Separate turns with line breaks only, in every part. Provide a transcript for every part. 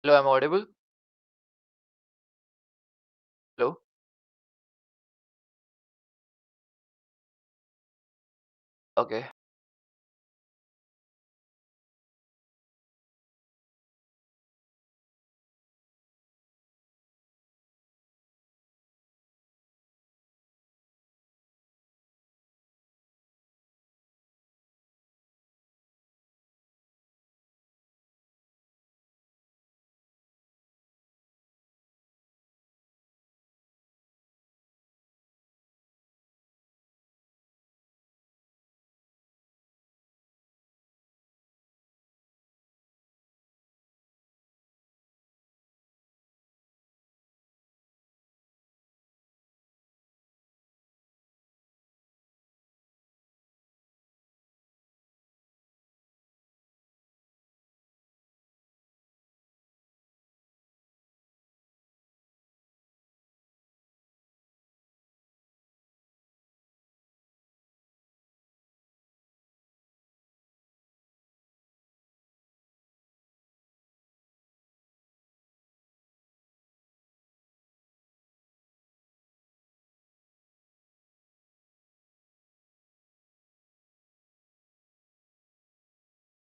Hello, I'm audible? Hello? Okay.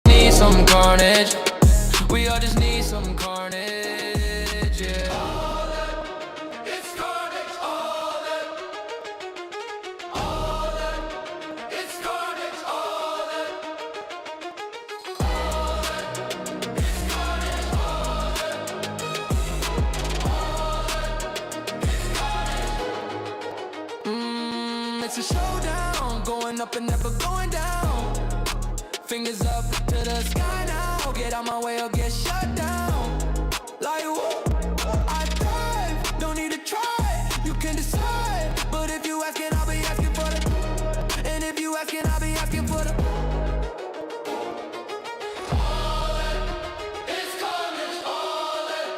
Need some carnage. We all just need some carnage, yeah. All that, it's carnage. All that, it's carnage. All that, it's carnage. It's a showdown, going up and never going down. Fingers up to the sky now. Get out my way or get shut down. Like whoa, I thrive, don't need to try. You can decide, but if you asking, I'll be asking for the. And if you asking, I'll be asking for the. All that is carnage. All that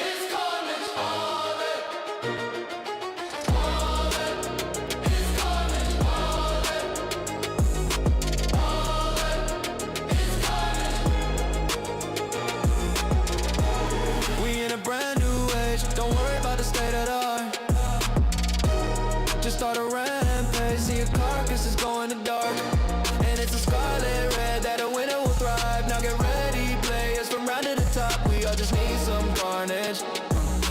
is carnage. All that is carnage. We in a brand new age. Don't worry about the state of the art. Just start a rampage. See a carcass is going to dark. And it's a scarlet red that a winner will thrive. Now get ready, players from round to the top. We all just need some carnage.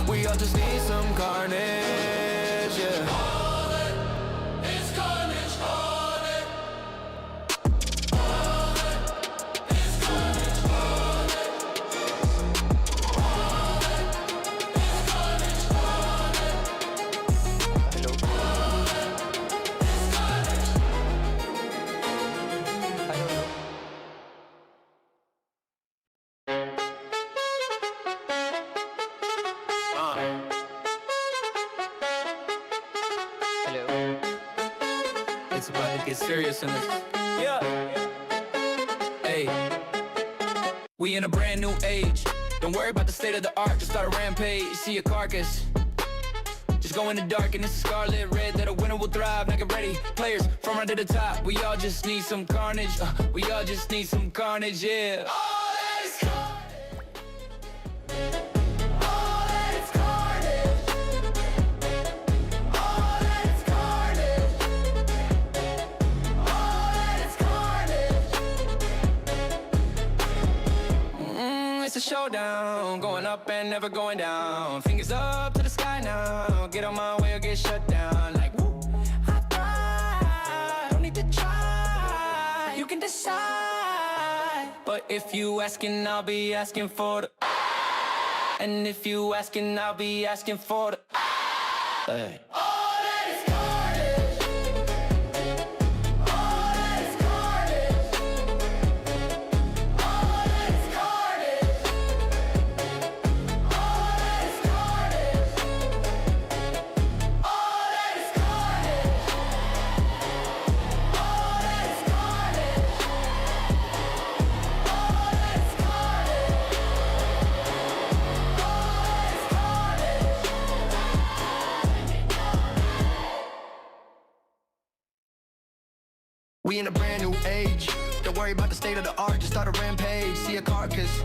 We all just need some carnage, yeah. All that is carnage. All that is carnage. All that
Hello? Hello? Hello?
It's about to get serious in this. Yeah. Hey. We in a brand new age. Don't worry about the state of the art. Just start a rampage. See a carcass. Just go in the dark and it's scarlet red that a winner will thrive. Now get ready, players from right to the top. We all just need some carnage. We all just need some carnage, yeah. All that is carnage. All that is carnage. All that is carnage. All that is carnage. It's a showdown, going up and never going down. Fingers up to the sky now. Get on my way or get shut down. Like woo, I thrive. Don't need to try. You can decide. But if you asking, I'll be asking for the. And if you asking, I'll be asking for the. Hey. All that is carnage. All that is carnage. All that is carnage. All that is carnage. All that is carnage. All that is carnage. All that is carnage. All that is carnage. We in a brand new age. Don't worry about the state of the art, just start a rampage. See a carcass.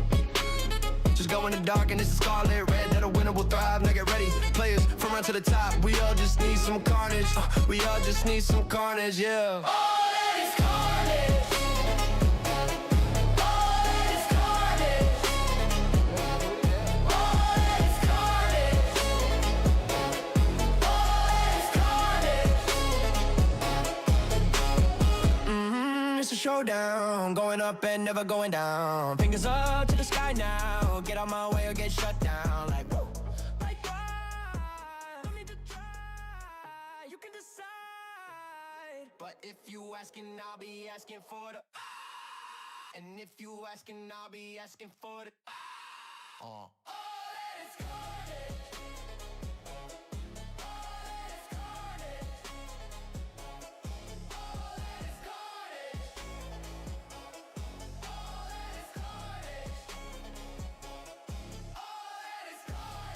Just go in the dark and it's a scarlet red. That a winner will thrive, now get ready. Players from run to the top. We all just need some carnage. We all just need some carnage, yeah. All that is carnage. All that is carnage. All that is carnage. All that is carnage. It's a showdown, going up and never going down. Fingers up to the sky now. Get out my way or get shut down. Like whoa, like why? Don't need to try. You can decide. But if you asking, I'll be asking for the. And if you asking, I'll be asking for the. All that is carnage. All that is carnage. All that is carnage. All that is carnage. All that is carnage. All that is carnage. All that is carnage.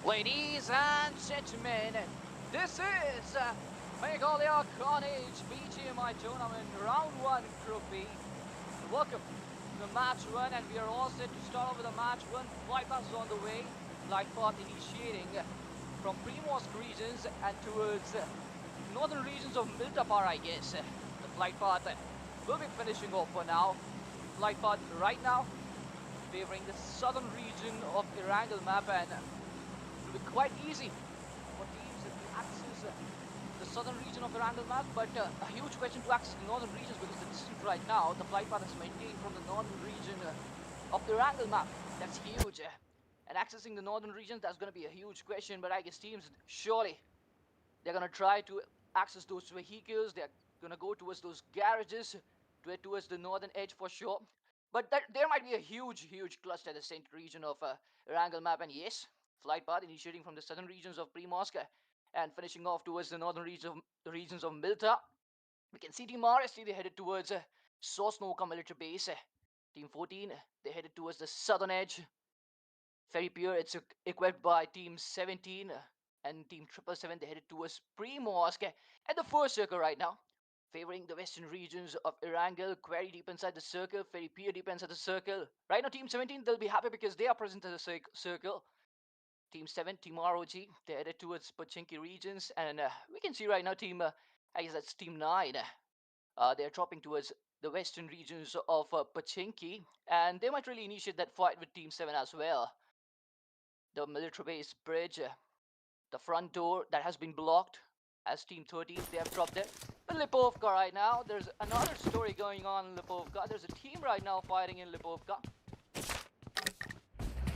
Ladies and gentlemen, this is Meghalaya CARNAGE BGMI Tournament Round 1 Group B. Welcome to the match 1, and we are all set to start off with the match 1. Flight path is on the way. Flight path initiating from Primorsk regions and towards northern regions of Miltapar, I guess. The flight path will be finishing off for now. Flight path right now favoring the southern region of Erangel map, and it will be quite easy for teams to access the southern region of Erangel map, but a huge question to access the northern regions, because the distance right now, the flight path is maintained from the northern region of the Erangel map. That's huge. And accessing the northern region, that's going to be a huge question, but I guess teams, surely, they're going to try to access those vehicles. They're going to go towards those garages, towards the northern edge for sure. But there might be a huge cluster at the center region of Erangel map, and yes, flight path initiating from the southern regions of Primorsk and finishing off towards the northern regions of Milta. We can see Team RST, they headed towards Sosnovka military base. Team 14, they headed towards the southern edge. Ferry Pier, it's equipped by Team 17 and Team 777, they headed towards Primorsk at the first circle right now, favoring the western regions of Erangel. Quarry deep inside the circle, Ferry Pier deep inside the circle. Right now, Team 17, they'll be happy because they are present in the circle. Team 7, Team ROG, they headed towards Pochinki regions, and we can see right now I guess that's Team 9. They're dropping towards the western regions of Pochinki, and they might really initiate that fight with Team 7 as well. The military base bridge, the front door that has been blocked, as Team 13, they have dropped it. But Lipovka right now, there's another story going on in Lipovka. There's a team right now fighting in Lipovka.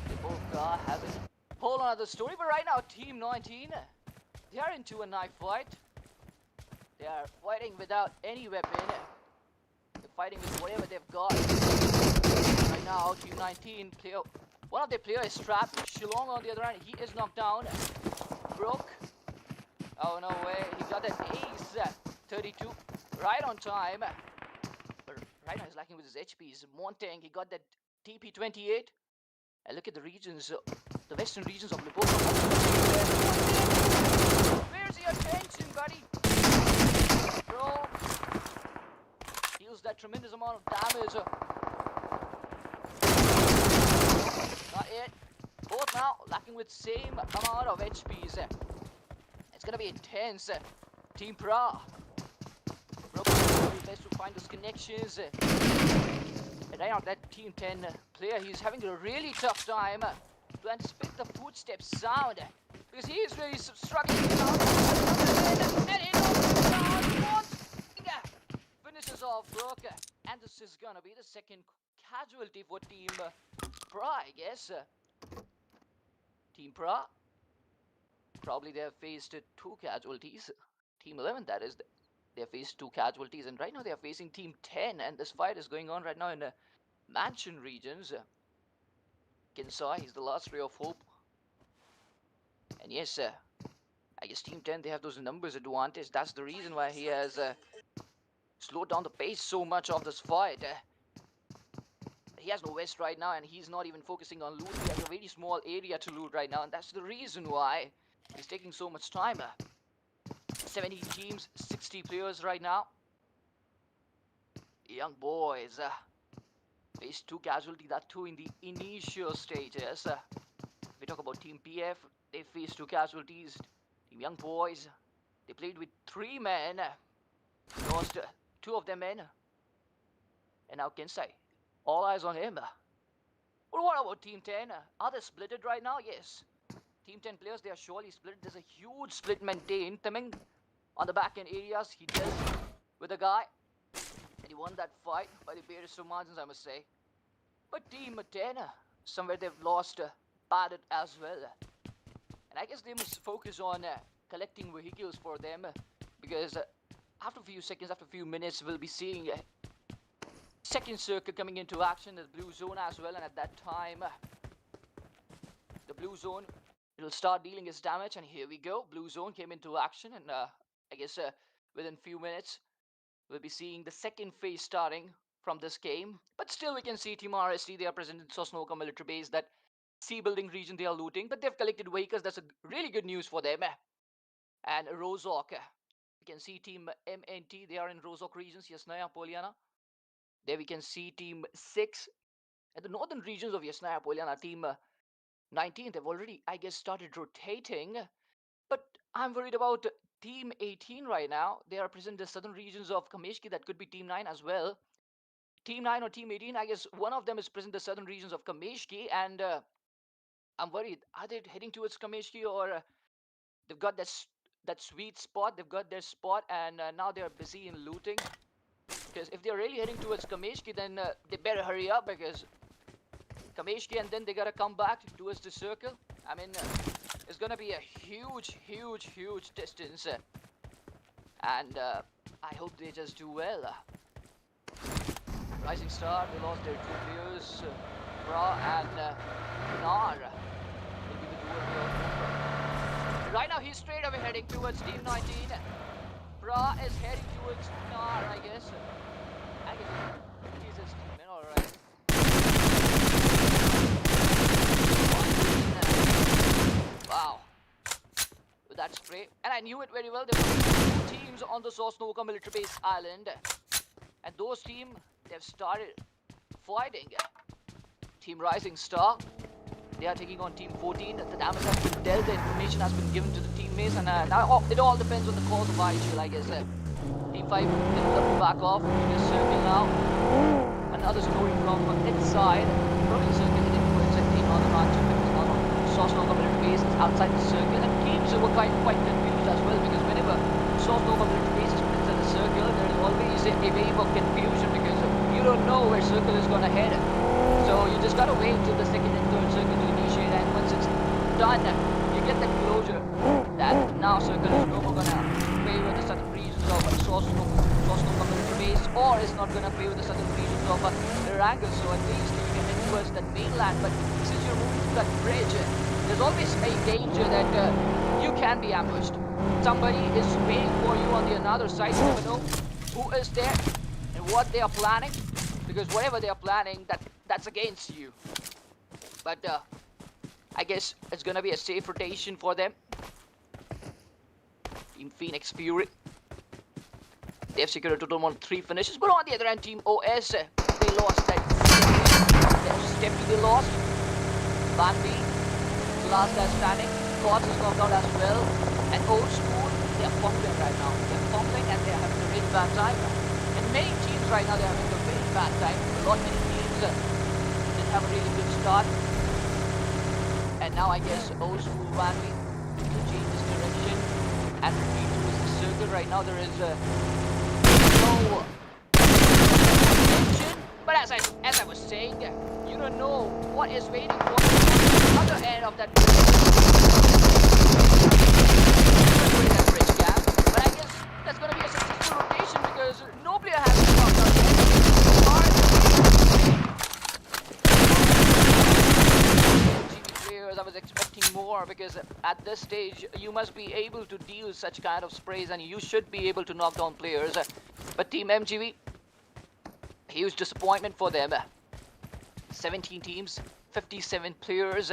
Lipovka has a whole other story, but right now, Team 19, they are into a knife fight. They are fighting without any weapon. The fighting with whatever they've got. Right now, Team 19 player, one of their players is trapped. Shillong on the other hand, he is knocked down. Broke. Oh no way, he got that ace. 32, right on time. But right now he's lacking with his HPs. Montang, he got that TP28. And look at the regions, the western regions of Liverpool. Where's your attention, buddy? Bro, deals that tremendous amount of damage. Not yet. Both now lacking with same amount of HPs. It's gonna be intense. Team Pra. Best to find those connections. And right now that Team 10 player, he's having a really tough time to anticipate the footsteps sound. Because he is really struggling now. Finishes off Brooke. And this is gonna be the second casualty for Team Pra, I guess. Team Pra. Probably they have faced 2 casualties. Team 11, that is. They have faced 2 casualties. And right now they are facing Team 10. And this fight is going on right now in the Mansion regions. Kinsai, he's the last ray of hope. And yes, I guess Team 10, they have those numbers advantage. That's the reason why he has slowed down the pace so much of this fight. He has no vest right now, and he's not even focusing on loot. He has a very small area to loot right now, and that's the reason why he's taking so much time. 70 teams, 60 players right now. Young boys faced 2 casualties, that too in the initial stages. We talk about Team PF, they faced 2 casualties. Team Young Boys, they played with 3 men, lost 2 of them men. And now Kensai, all eyes on him. But what about Team 10? Are they splitted right now? Yes. Team 10 players, they are surely split. There's a huge split maintained. Teming on the back end areas, he dealt with a guy. And he won that fight by the barest of margins, I must say. But Team 10, somewhere they've lost batted as well. And I guess they must focus on collecting vehicles for them. Because after a few seconds, after a few minutes, we'll be seeing second circle coming into action, the blue zone as well. And at that time, the blue zone, it'll start dealing its damage. And here we go, blue zone came into action. And I guess within few minutes, we'll be seeing the second phase starting from this game. But still we can see Team RST, they are present in Sosnoka military base, that sea building region they are looting. But they've collected vehicles, that's a really good news for them. And Rozok, we can see Team MNT, they are in Rozok regions, Yasnaya, Poliana. There we can see Team 6 at the northern regions of Yasnaya, Poliana. Team 19, they've already, I guess, started rotating. But I'm worried about Team 18 right now. They are present in the southern regions of Kameshki. That could be Team 9 as well. Team 9 or Team 18, I guess one of them is present in the southern regions of Kameshki. And I'm worried. Are they heading towards Kameshki, or they've got that sweet spot? They've got their spot, and now they're busy in looting. Because if they're really heading towards Kameshki, then they better hurry up, because Kameshki, and then they gotta come back towards the circle. I mean, it's gonna be a huge distance. And I hope they just do well. Rising Star, they lost their 2 players, Bra and Nar. Will be the duo here. Right now he's straight away heading towards Team 19. Bra is heading towards Nar, I guess. I guess he's his teammate, alright. Wow. With that spray. And I knew it very well. There were 2 teams on the Sosnoka military base island. And those teams, they've started fighting. Team Rising Star, they are taking on Team 14. The damage has been dealt, the information has been given to the teammates, and now it all depends on the cause of IHL, I guess. Team 5 will have to back off in this circle now. Another story from its side. Probably circle heading towards Team Northern Ranching, because now Sosnoka military base is outside the circle, and teams were quite confused as well, because whenever Sosnoka military base is inside the circle, there is always a wave of confusion, because you don't know where circle is gonna head. So you just gotta wait till the second and third circle to initiate, and once it's done, you get the closure that now circle is no more gonna favor the southern regions of Sosnoka military base. or is not going to play with the southern regions of Rangal, so at least you can head towards that mainland. But since you're moving to that bridge, there's always a danger that you can be ambushed. Somebody is waiting for you on the another side. You never know who is there and what they are planning, because whatever they are planning, that's against you. But I guess it's gonna be a safe rotation for them. Team Phoenix Fury, they've secured a total of 3 finishes, but on the other hand, Team OS, they lost that. They lost. Van B, last guy standing. Gods is knocked out as well. And Old School, they're fumbling right now. They're fumbling and they're having a really bad time. And many teams right now, they're having a very bad time. A lot many teams didn't have a really good start. And now I guess Old School Van B will change his direction and retreat towards the circle. Right now there is no tension. But as I was saying, you don't know what is waiting for the other end of that bridge gap. But I guess that's going to be a successful rotation because no player has to knock out players. I was expecting more because at this stage you must be able to deal such kind of sprays and you should be able to knock down players. But Team MGV, huge disappointment for them. 17 teams, 57 players.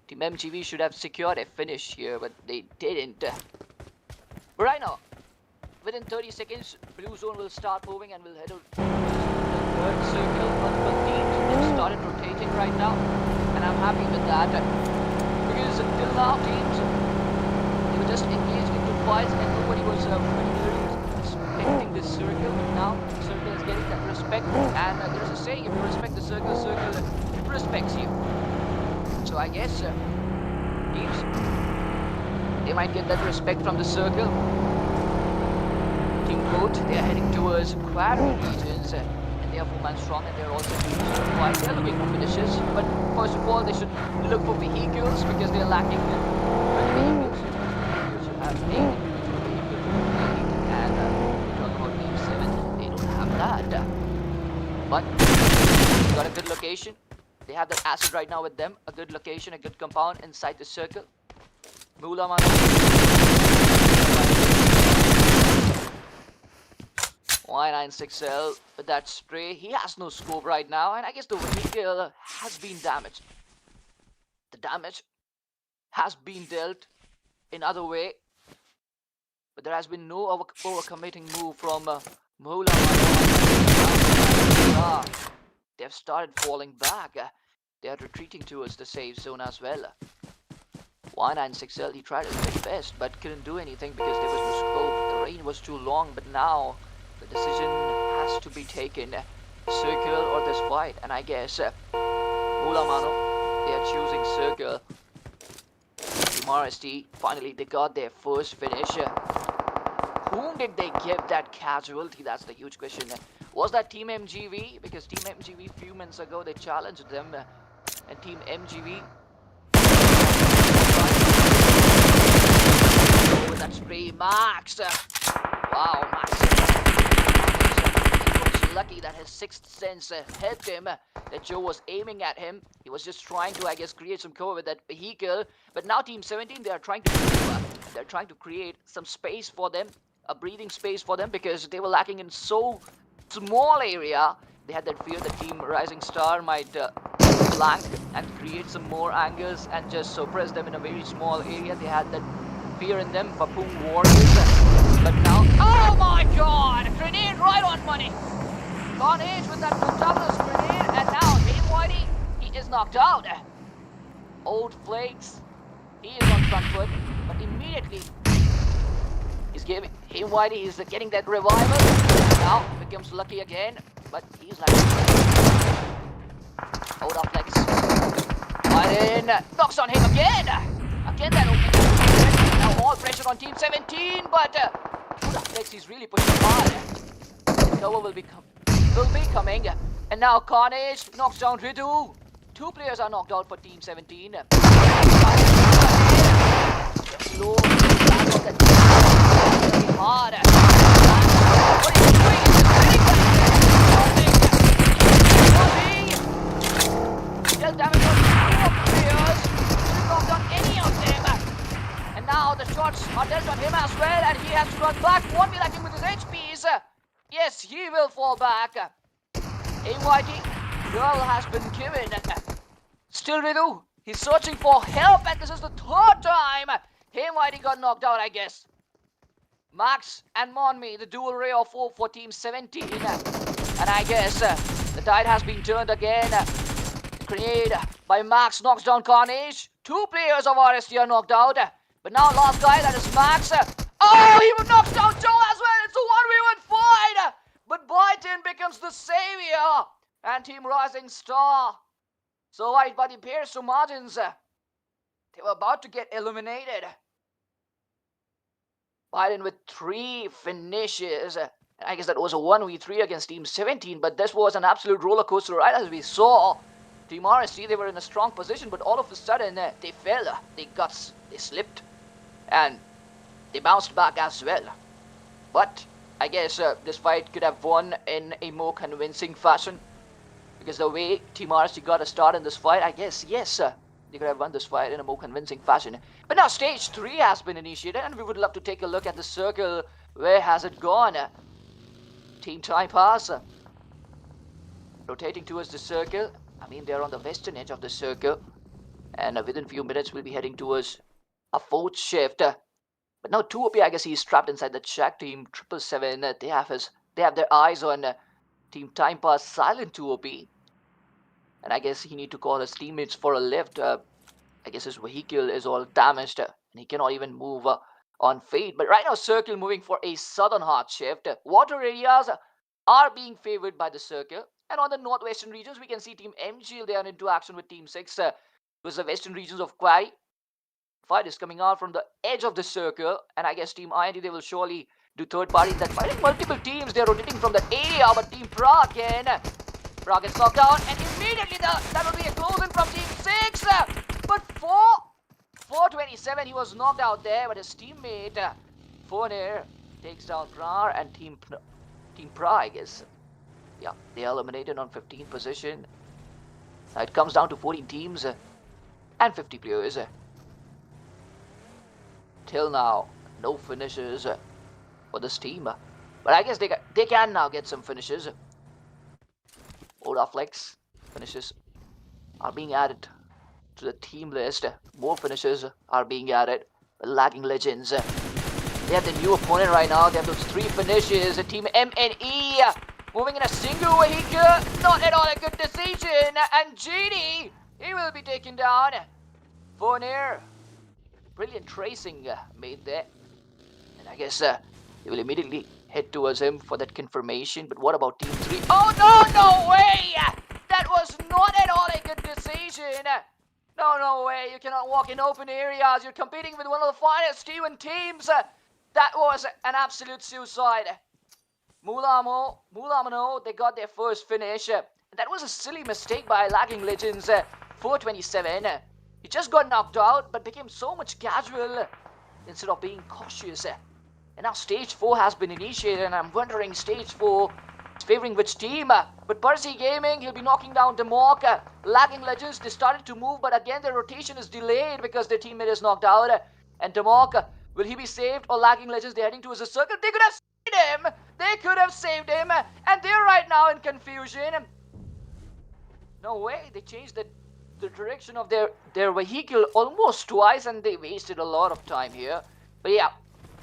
Team MGV should have secured a finish here, but they didn't. But right now, within 30 seconds, blue zone will start moving and will head to the third circle. Multiple teams have started rotating right now, and I'm happy with that. Because till now, teams, they were just engaged into fights and nobody was really respecting this circle. But now, the circle is getting that respect, and there's a saying, if you respect the circle respects you. So I guess teams, they might get that respect from the circle. Team Goat, they are heading towards quad regions and they are 4-man strong and they are also doing quite well looking for finishes. But first of all, they should look for vehicles because they are lacking vehicles. You should have a individual vehicle and talk about Team 7, they don't have that. But they got a good location. They have that acid right now with them. A good location, a good compound inside the circle. Mulaman. 96L with that spray. He has no scope right now, and I guess the vehicle has been damaged. The damage has been dealt in other way, but there has been no overcommitting move from Mulaman. They've started falling back. They are retreating towards the safe zone as well. 96L, he tried his very best, but couldn't do anything because there was no scope. The rain was too long, but now the decision has to be taken. Circle or this fight. And I guess Mulamano, they are choosing circle. Team RST, finally they got their first finish. Whom did they give that casualty? That's the huge question. Was that Team MGV? Because Team MGV few minutes ago they challenged them, and Team MGV with that spray, Max. Wow, Max. He was lucky that his sixth sense helped him. That Joe was aiming at him. He was just trying to, I guess, create some cover with that vehicle. But now Team 17, they are trying to create some space for them, a breathing space for them, because they were lacking in so small area. They had that fear that Team Rising Star might flank and create some more angles and just suppress them in a very small area. They had that fear in them, Papung Warriors. But now, oh my god! Grenade right on money! CARNAGE with that fabulous grenade, and now Team Whitey, he is knocked out. Old Flakes, he is on front foot, but immediately he's giving Team Whitey, he's getting that revival. Now becomes lucky again, but he's like Oda Flex. Right in, knocks on him again. Again that opening. Now all pressure on Team 17, but Oda Flex is really pushing hard. Cover will be coming, and now CARNAGE knocks down Ridu. 2 players are knocked out for Team 17. Slow back on Very hard. What is he doing? He's dealt damage on 4 players. Didn't knock down any of them. And now the shots are dealt on him as well, and he has to run back. Won't be lacking with his HPs. Yes, he will fall back. AYT girl has been given. Still Ridu, he's searching for help, and this is the 3rd time AYT got knocked out, I guess. Max and Monmi, the dual ray of 4 for Team 17. And I guess the tide has been turned again. Grenade by Max knocks down Carnage. 2 players of RST are knocked out. But now last guy, that is Max. Oh, he knocks down Joe as well. It's a 1v1 fight. But Biden becomes the savior. And Team Rising Star. So right by the pairs to margins. They were about to get eliminated. Biden with 3 finishes. I guess that was a 1v3 against Team 17. But this was an absolute roller coaster ride, as we saw. Team RST, they were in a strong position, but all of a sudden they fell. They slipped. And they bounced back as well. But I guess this fight could have won in a more convincing fashion. Because the way Team RST got a start in this fight, I guess, yes, they could have won this fight in a more convincing fashion. But now stage 3 has been initiated, and we would love to take a look at the circle. Where has it gone? Team Time Pass. Rotating towards the circle. I mean, they're on the western edge of the circle. And within few minutes, we'll be heading towards a 4th shift. But now 2OP, I guess he's trapped inside the shack. Team 777, they have their eyes on Team Time Pass silent 2OP. And I guess he need to call his teammates for a lift. I guess his vehicle is all damaged. And he cannot even move on fade. But right now, circle moving for a southern hard shift. Water areas are being favored by the circle. And on the northwestern regions, we can see Team MGL, they are into action with Team 6. With the western regions of Quarry. Fight is coming out from the edge of the circle. And I guess Team INT, they will surely do third party. That fighting multiple teams, they're rotating from that area. But Team Prague again. Prague gets knocked down. And immediately that will be a close-in from Team 6. But 427, he was knocked out there. But his teammate, Fournier, takes down Prar. And Team Prague is... Yeah, they are eliminated on 15th position. It comes down to 14 teams and 50 players. Till now, no finishes for this team. But I guess they can now get some finishes. Odaflex finishes are being added to the team list. More finishes are being added. Lagging Legends. They have the new opponent right now. They have those 3 finishes. Team MNE. Moving in a single vehicle, not at all a good decision. And GD, he will be taken down. Fournier, brilliant tracing made there. And I guess he will immediately head towards him for that confirmation. But what about Team 3? Oh, no way! That was not at all a good decision. No way. You cannot walk in open areas. You're competing with one of the finest T1 teams. That was an absolute suicide. Mulamano, they got their first finish. That was a silly mistake by Lagging Legends. 427. He just got knocked out, but became so much casual instead of being cautious. And now stage 4 has been initiated, and I'm wondering stage 4 is favoring which team. But Percy Gaming, he'll be knocking down Demok. Lagging Legends, they started to move, but again their rotation is delayed because their teammate is knocked out. And Demok, will he be saved? Or Lagging Legends, they're heading towards the circle. They could have him. They could have saved him, and they're right now in confusion. No way, they changed the direction of their vehicle almost twice, and they wasted a lot of time here. But yeah,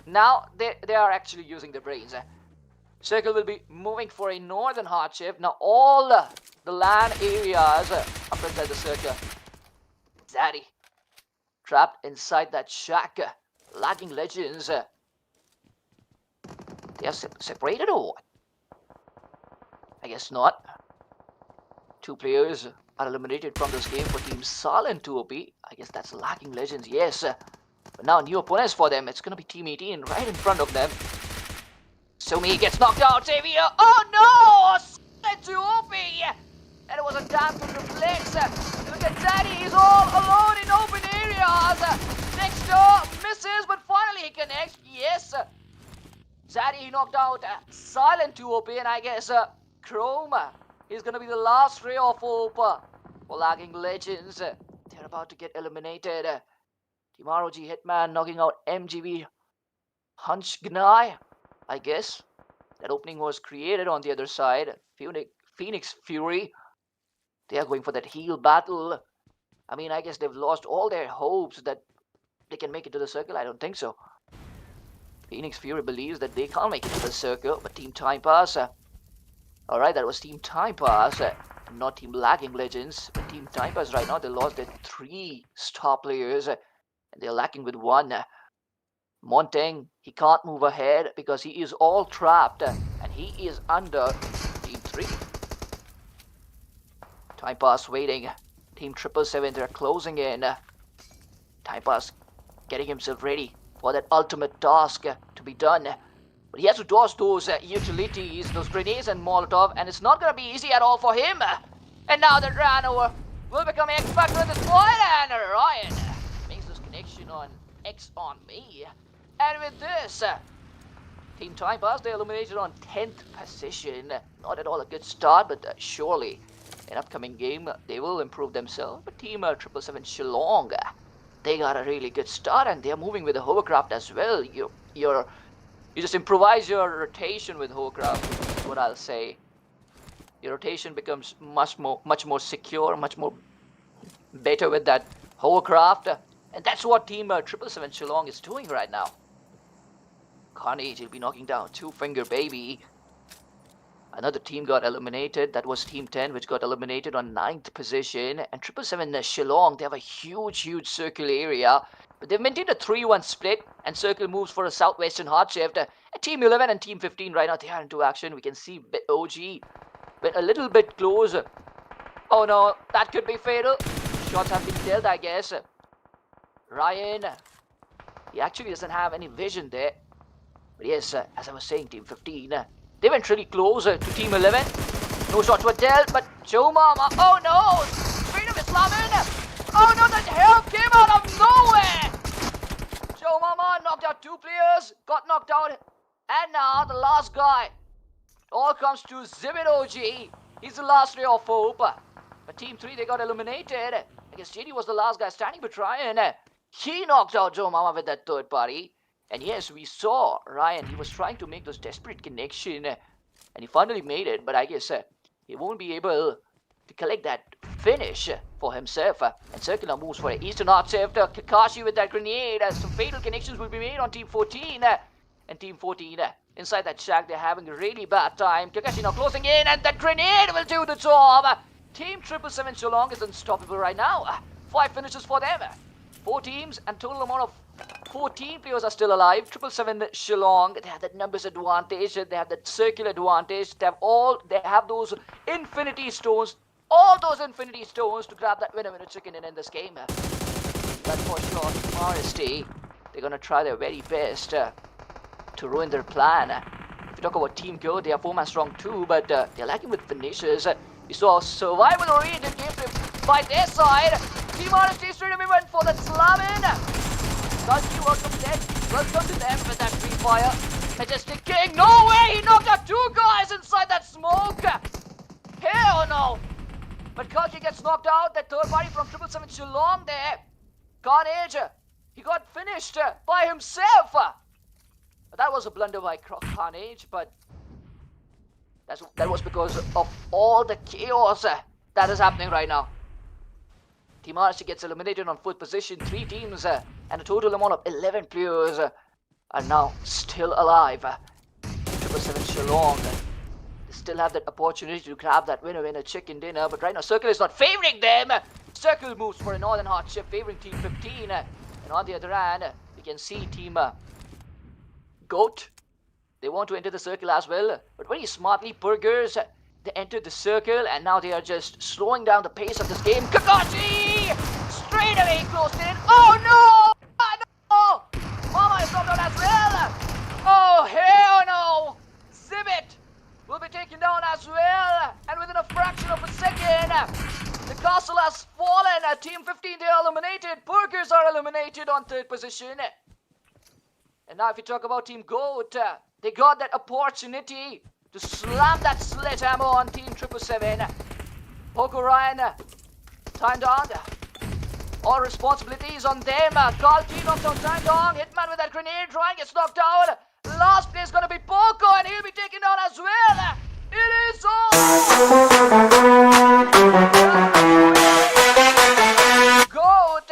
now they are actually using their brains. Circle will be moving for a northern hard shift. Now all the land areas up inside the circle. Zaddy trapped inside that shack. Lagging Legends. They are separated or what? I guess not. 2 players are eliminated from this game for Team Silent 2OP. I guess that's Lagging Legends, yes. But now new opponents for them. It's going to be Team 18 right in front of them. Sumi gets knocked out. Xavier. Oh no! Silent 2OP! And it was a damn good reflex. Look at Daddy. He's all alone in open areas. Next misses, but finally he connects. Yes. Zaddy knocked out Silent 2OP, and I guess Chrome is going to be the last ray of hope for lagging legends. They're about to get eliminated. Team ROG Hitman knocking out MGB Hunch Gnai. I guess that opening was created on the other side. Phoenix Fury. They are going for that heal battle. I mean, I guess they've lost all their hopes that they can make it to the circle. I don't think so. Phoenix Fury believes that they can't make it to the circle, but Team Time Pass. Alright, that was Team Time Pass, not Team Lagging Legends. But Team Time Pass right now, they lost their 3 star players, and they're lacking with 1. Monteng, he can't move ahead because he is all trapped, and he is under Team 3. Time Pass waiting. Team 777, they're closing in. Time Pass getting himself ready for that ultimate task to be done. But he has to dodge those utilities, those grenades and Molotov, and it's not going to be easy at all for him. And now that Ranover will become X Factor at this point, and Ryan makes this connection on X on me. And with this, Team Time Pass, they eliminated on 10th position. Not at all a good start, but surely in upcoming game they will improve themselves. But Team 777 Shillong, they got a really good start, and they're moving with the hovercraft as well. You just improvise your rotation with hovercraft, is what I'll say. Your rotation becomes much more secure, much more better with that hovercraft, and that's what Team 777 Shillong is doing right now. Carnage will be knocking down Two Finger Baby. Another team got eliminated. That was Team 10, which got eliminated on 9th position. And 777 Shillong, they have a huge circle area. But they've maintained a 3-1 split. And Circle moves for a southwestern hard shift. Team 11 and Team 15 right now, they are into action. We can see OG went a little bit closer. Oh no, that could be fatal. Shots have been dealt, I guess. Ryan, he actually doesn't have any vision there. But yes, as I was saying, Team 15, they went really close to Team 11. No shots were dealt, but Joe Mama, oh no! Straight of Islamin! Oh no, that help came out of nowhere! Joe Mama knocked out 2 players, got knocked out, and now the last guy. It all comes to Zibit OG. He's the last ray of hope. But Team 3, they got eliminated. I guess JD was the last guy standing, but Ryan, he knocked out Joe Mama with that 3rd party. And yes, we saw Ryan, he was trying to make those desperate connection, and he finally made it, but I guess he won't be able to collect that finish for himself. And Circle now moves for an Eastern Arc Shift. Kakashi with that grenade, some fatal connections will be made on Team 14, and Team 14 inside that shack, they're having a really bad time. Kakashi now closing in, and that grenade will do the job. Team 777 Shillong is unstoppable right now. 5 finishes for them. 4 teams, and total amount of 14 players are still alive. 777 Shillong, they have that numbers advantage, they have that circular advantage, they have those infinity stones, all those infinity stones to grab that winner chicken in this game. But for sure, RST, they're gonna try their very best to ruin their plan. If you talk about Team Go, they are 4-man strong too, but they're lacking with finishes. We saw survival-oriented gameplay by their side. Team RST straight away went for that slam-in. Dusty, welcome to them with that free fire. Majestic King, no way! He knocked out 2 guys inside that smoke! Hell no! But Kalki gets knocked out, that 3rd party from 777 Shillong there. Carnage, he got finished by himself. That was a blunder by Carnage, but that was because of all the chaos that is happening right now. Team RST gets eliminated on 4th position. 3 teams and a total amount of 11 players are now still alive. 777 Shillong, they still have that opportunity to grab that winner chicken dinner, but right now Circle is not favoring them. Circle moves for a northern hard shift favoring Team 15, and on the other hand, we can see Team Goat. They want to enter the circle as well, but very smartly, Burgers, they entered the circle, and now they are just slowing down the pace of this game. Kakashi! Straight away closed in. Oh no! Oh no! Mama is knocked out as well. Oh hell no! Zibit will be taken down as well, and within a fraction of a second, The castle has fallen. Team 15, they are eliminated. Burgers are eliminated on 3rd position. And now if you talk about Team Goat, they got that opportunity to slam that sledgehammer on Team 777. Poco Ryan, time down. All responsibilities on them. Carl T knocks down Time Dong. Hitman with that grenade trying, gets knocked down. Last place gonna be Poco, and he'll be taken down as well. It is all Goat.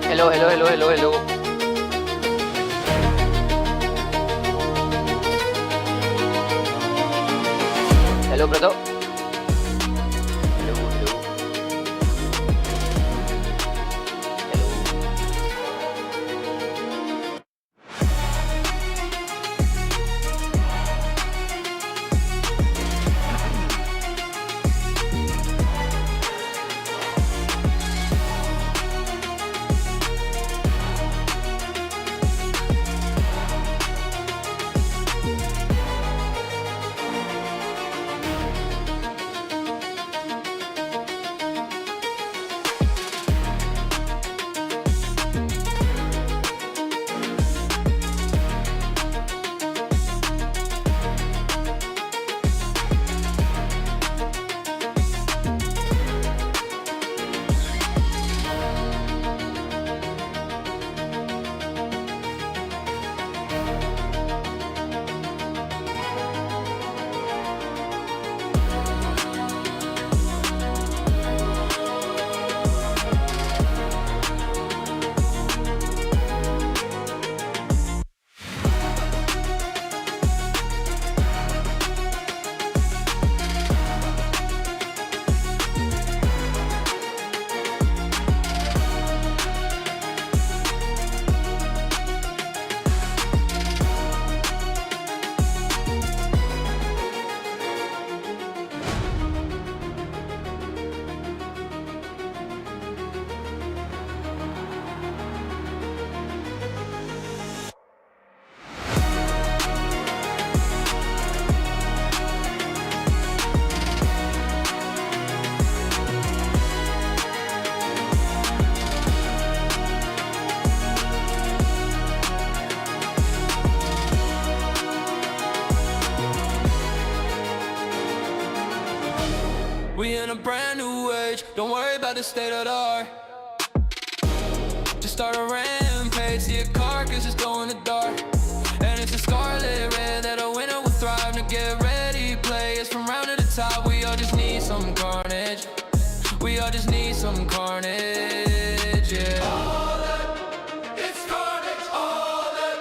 Hello. Hello, brother. Hello.
We in a brand new age, don't worry about the state of the art. Just start a rampage, see a carcass is going to dark. And it's a scarlet red that a winner will thrive. Now get ready, players from round to the top. We all just need some carnage. We all just need some carnage. yeah. All that, it's carnage. All that,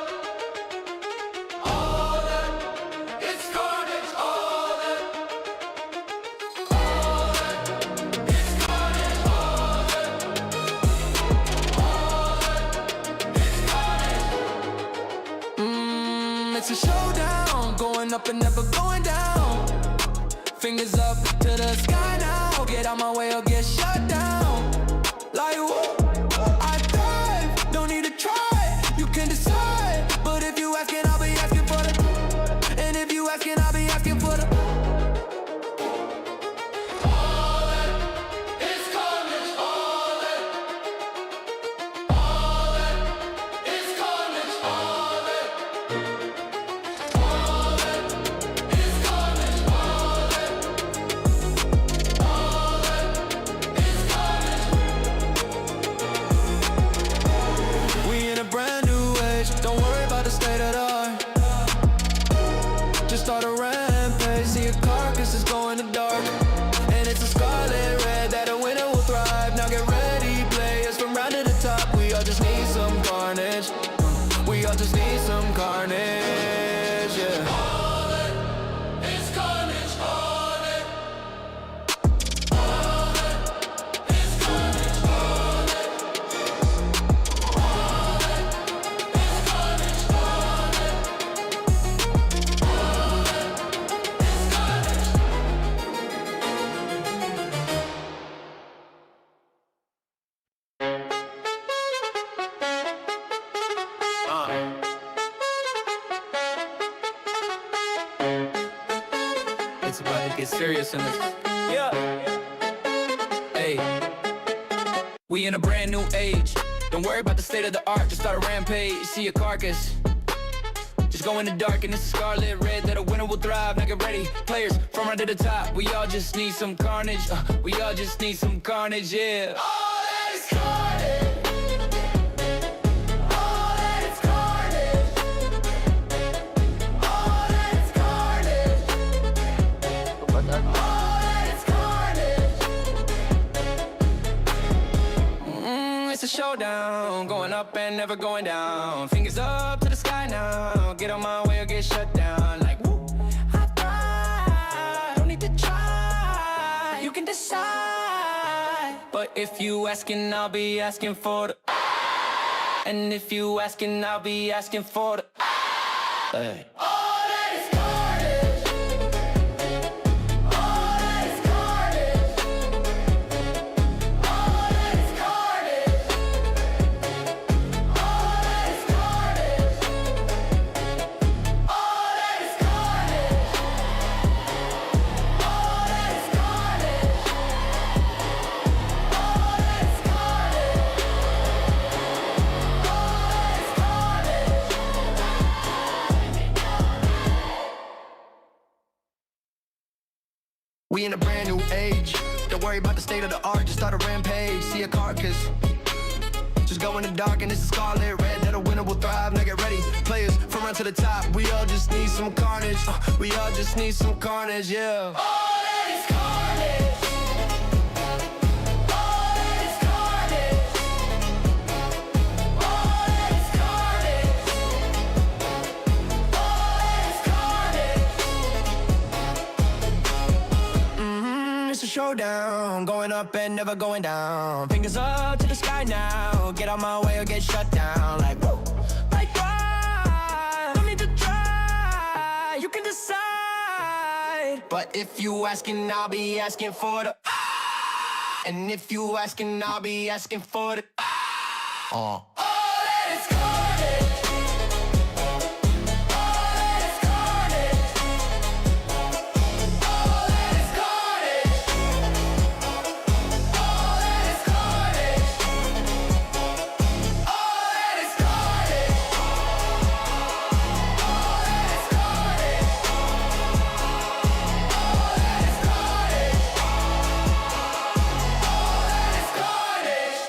it's carnage. All that, it's carnage. All that, it's carnage. It's a showdown, going up and never going down. Fingers up to the sky now. Get out my way or get shut down. Like whoa, I thrive, don't need to try. You can decide, but if you asking, I'll be asking for the. And if you asking, I'll be asking for the. All that is carnage. All that is carnage. All that is carnage. We in a brand new age, don't worry about the state of the art. Just start a rampage, see a carcass is going to dark. And it's a scarlet red that a winner will thrive. Now get ready, players from round to the top. We all just need some carnage. We all just need some carnage, yeah. All that is carnage, all that. All that is carnage, all that. It's about to get serious in this. Yeah. Hey. We in a brand new age. Don't worry about the state of the art. Just start a rampage. See a carcass. Just go in the dark and it's a scarlet red that a winner will thrive. Now get ready, players from right to the top. We all just need some carnage. We all just need some carnage, yeah. All that is carnage. All that is carnage. All that is carnage. All that is carnage. It's a showdown, going up and never going down. Fingers up to the sky now. Get on my way or get shut down. Like woo, I thrive. Don't need to try. You can decide. But if you asking, I'll be asking for the. And if you asking, I'll be asking for the. Hey. All that is carnage. All that is carnage. All that is carnage. All that is carnage. All that is carnage. All that is carnage. All that is We in a brand new age. Don't worry about the state of the art, just start a rampage. See a carcass. Just go in the dark and it's a scarlet red that a winner will thrive. Now get ready, players from right to the top. We all just need some carnage. We all just need some carnage, yeah. All that is carnage. All that is carnage. All that is carnage. All that is carnage. It's a showdown, going up and never going down. Fingers up to the sky now. Get out my way or get shut down. Like woo, like why? Don't need to try. You can decide. But if you asking, I'll be asking for the. And if you asking, I'll be asking for the. All that is carnage. All that is carnage. All that is carnage. All that is carnage. All that is carnage. All that is carnage. All that is carnage. All that is carnage.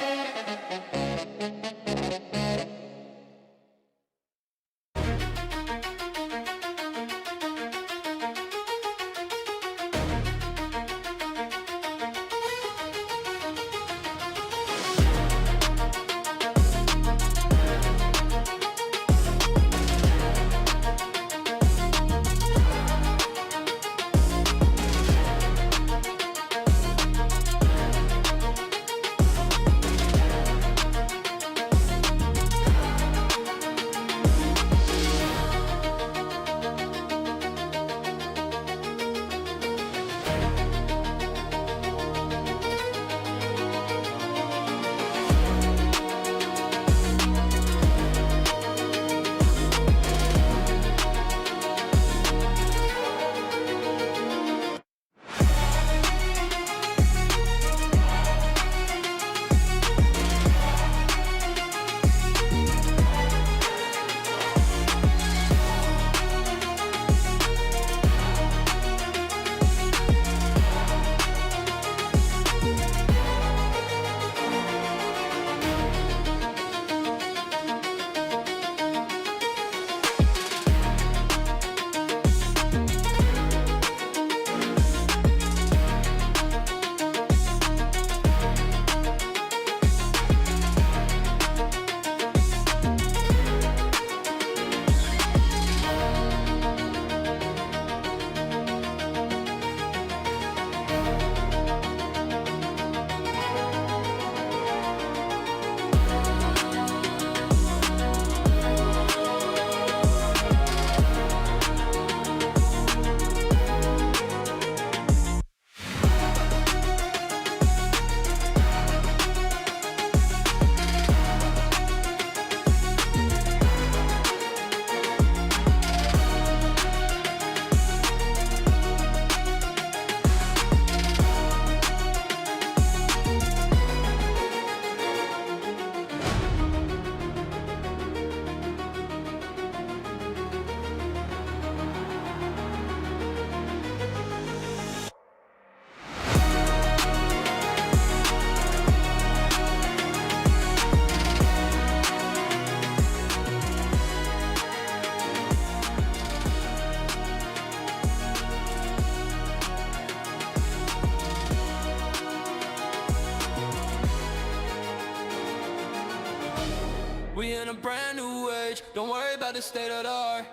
a brand new age. Don't worry about the state of the art.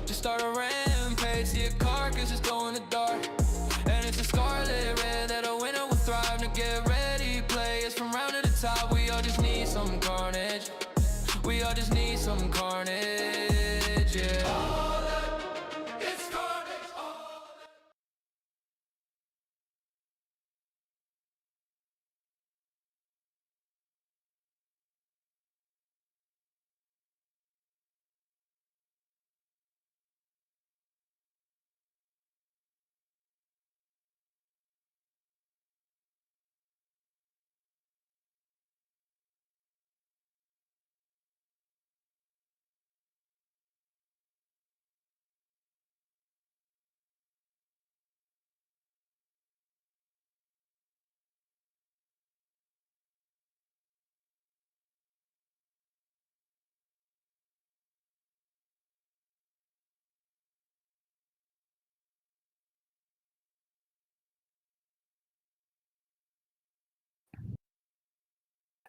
Just start a rampage, see a carcass is going to dark. And it's a scarlet red that a winner will thrive. Now get ready, players from round to the top. We all just need some carnage. We all just need some carnage, yeah. All that, it's carnage, all that.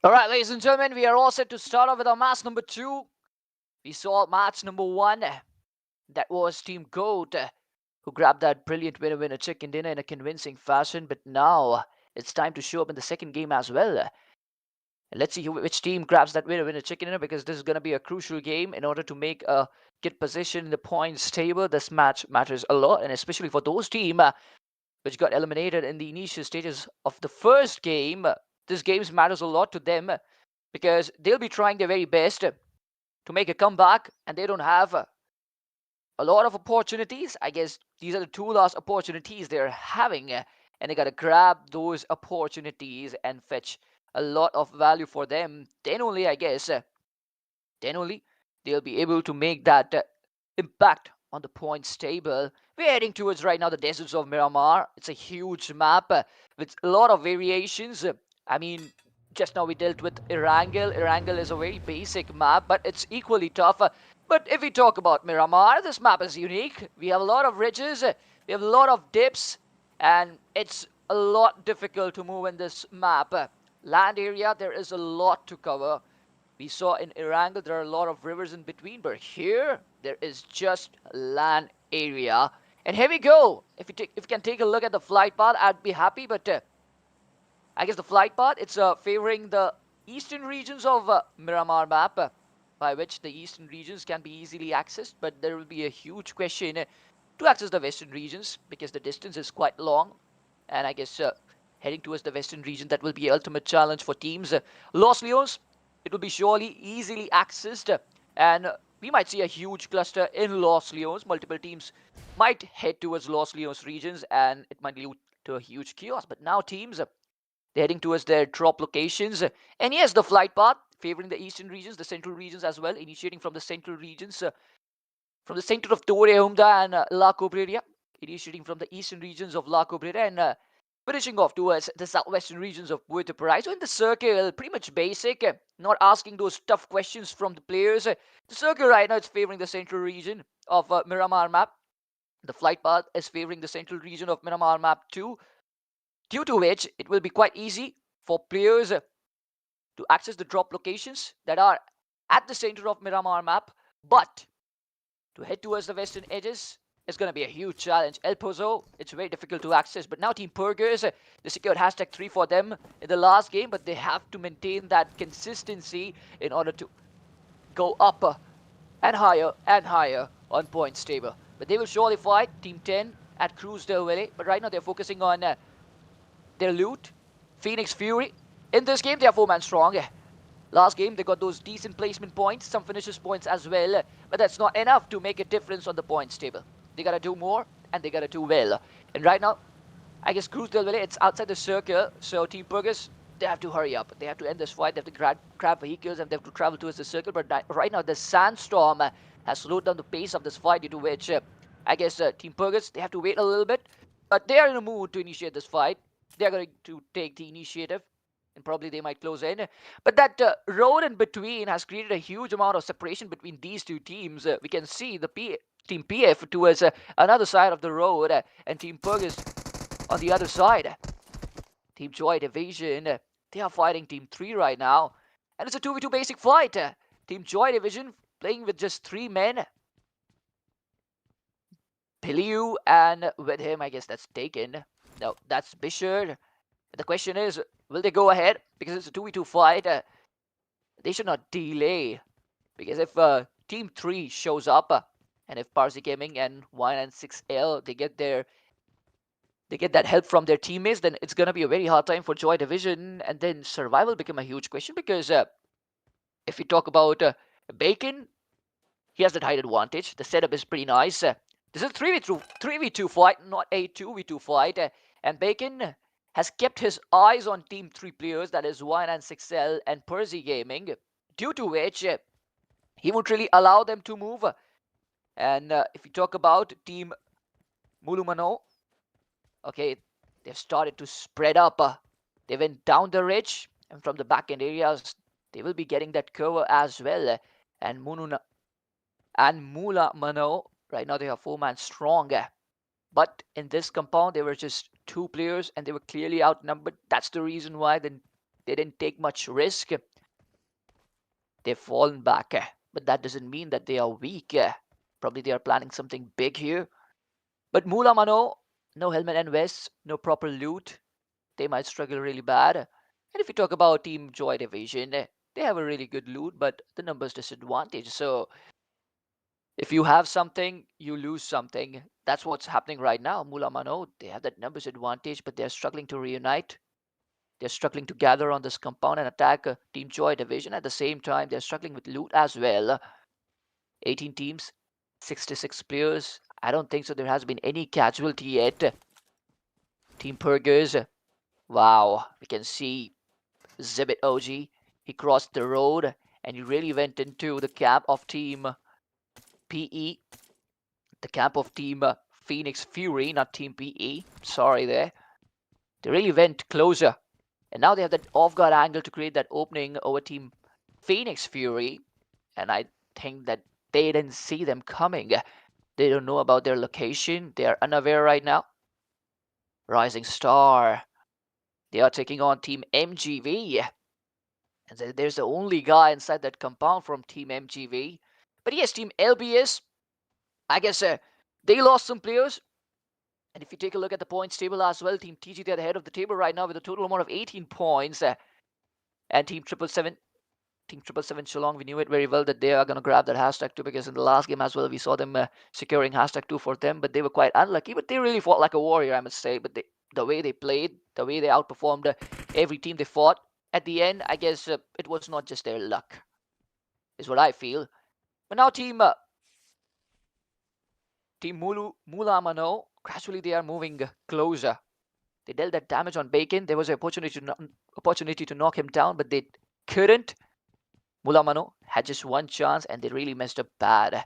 All right, ladies and gentlemen, we are all set to start off with our match number 2. We saw match number 1. That was Team Goat, who grabbed that brilliant winner chicken dinner in a convincing fashion. But now it's time to show up in the second game as well. And let's see which team grabs that winner chicken dinner, because this is going to be a crucial game in order to make a good position in the points table. This match matters a lot, and especially for those teams which got eliminated in the initial stages of the first game. This game matters a lot to them because they'll be trying their very best to make a comeback, and they don't have a lot of opportunities. I guess these are the 2 last opportunities they're having, and they got to grab those opportunities and fetch a lot of value for them. Then only, I guess, then only they'll be able to make that impact on the points table. We're heading towards right now the deserts of Miramar. It's a huge map with a lot of variations. I mean, just now we dealt with Erangel. Erangel is a very basic map, but it's equally tough. But if we talk about Miramar, this map is unique. We have a lot of ridges, we have a lot of dips, and it's a lot difficult to move in this map. Land area, there is a lot to cover. We saw in Erangel there are a lot of rivers in between, but here there is just land area. And here we go. If you can take a look at the flight path, I'd be happy. But I guess the flight path, it's favoring the eastern regions of Miramar map, by which the eastern regions can be easily accessed. But there will be a huge question to access the western regions, because the distance is quite long. And I guess heading towards the western region, that will be the ultimate challenge for teams. Los Leones, it will be surely easily accessed, and we might see a huge cluster in Los Leones. Multiple teams might head towards Los Leones regions, and it might lead to a huge chaos. But now teams, they're heading towards their drop locations. And yes, the flight path favoring the eastern regions, the central regions as well, initiating from the central regions, from the center of Torre Humda and La Cobrera, initiating from the eastern regions of La Cobrera, and finishing off towards the southwestern regions of Puerto Paraíso. In the circle, pretty much basic, not asking those tough questions from the players. The circle right now is favoring the central region of Miramar map. The flight path is favoring the central region of Miramar map too, due to which it will be quite easy for players to access the drop locations that are at the center of Miramar map. But to head towards the western edges, it's going to be a huge challenge. El Pozo, it's very difficult to access. But now Team Purgers, they secured hashtag 3 for them in the last game, but they have to maintain that consistency in order to go up and higher on points table. But they will surely fight Team 10 at Cruz del Valle. But right now they're focusing on their loot. Phoenix Fury. In this game, they are 4-man strong. Last game, they got those decent placement points, some finishes points as well. But that's not enough to make a difference on the points table. They gotta do more, and they gotta do well. And right now, I guess Cruz del Valle, it's outside the circle. So Team Burgers, they have to hurry up. They have to end this fight. They have to grab vehicles, and they have to travel towards the circle. But right now, the sandstorm has slowed down the pace of this fight, due to which I guess Team Burgers, they have to wait a little bit. But they are in a mood to initiate this fight. They are going to take the initiative, and probably they might close in. But that road in between has created a huge amount of separation between these two teams. We can see the Team PF towards another side of the road, and Team Purgis on the other side. Team Joy Division, they are fighting Team 3 right now. And it's a 2v2 basic fight. Team Joy Division playing with just 3 men. Piliu, and with him, I guess that's Taken. No, that's Bishard. The question is, will they go ahead? Because it's a 2v2 fight. They should not delay. Because if Team 3 shows up, and if Parsi Gaming and 1 and 6L, they get that help from their teammates, then it's going to be a very hard time for Joy Division. And then survival become a huge question because if you talk about Bacon, he has that height advantage. The setup is pretty nice. This is a 3v2 fight, not a 2v2 fight. And Bacon has kept his eyes on Team 3 players, that is 1 and 6L and Percy Gaming, due to which he won't really allow them to move. And if you talk about Team Mulumano, okay, they've started to spread up. They went down the ridge, and from the back end areas, they will be getting that cover as well. And Mula Mano, right now they are 4-man strong. But in this compound, they were just 2 players and they were clearly outnumbered. That's the reason why they didn't take much risk. They've fallen back. But that doesn't mean that they are weak. Probably they are planning something big here. But Mula Mano, no helmet and vest, no proper loot. They might struggle really bad. And if you talk about Team Joy Division, they have a really good loot, but the numbers disadvantage. So if you have something, you lose something. That's what's happening right now. Mula Mano, they have that numbers advantage, but they're struggling to reunite. They're struggling to gather on this compound and attack Team Joy Division. At the same time, they're struggling with loot as well. 18 teams, 66 players. I don't think so there has been any casualty yet. Team Purgers, wow, we can see Zibit OG. He crossed the road and he really went into the camp of Team PE. The camp of Team Phoenix Fury, not Team PE. Sorry there. They really went closer. And now they have that off-guard angle to create that opening over Team Phoenix Fury. And I think that they didn't see them coming. They don't know about their location. They are unaware right now. Rising Star. They are taking on Team MGV. And there's the only guy inside that compound from Team MGV. But yes, Team LBS, I guess they lost some players. And if you take a look at the points table as well, Team TG, they're the head of the table right now with a total amount of 18 points. And Team 777 Shillong, we knew it very well that they are going to grab that hashtag 2 because in the last game as well, we saw them securing hashtag 2 for them, but they were quite unlucky. But they really fought like a warrior, I must say. But the way they played, the way they outperformed every team they fought, at the end, I guess it was not just their luck, is what I feel. But now Team Mula Mano, gradually they are moving closer. They dealt that damage on Bacon. There was an opportunity to knock him down, but they couldn't. Mula Mano had just one chance, and they really messed up bad.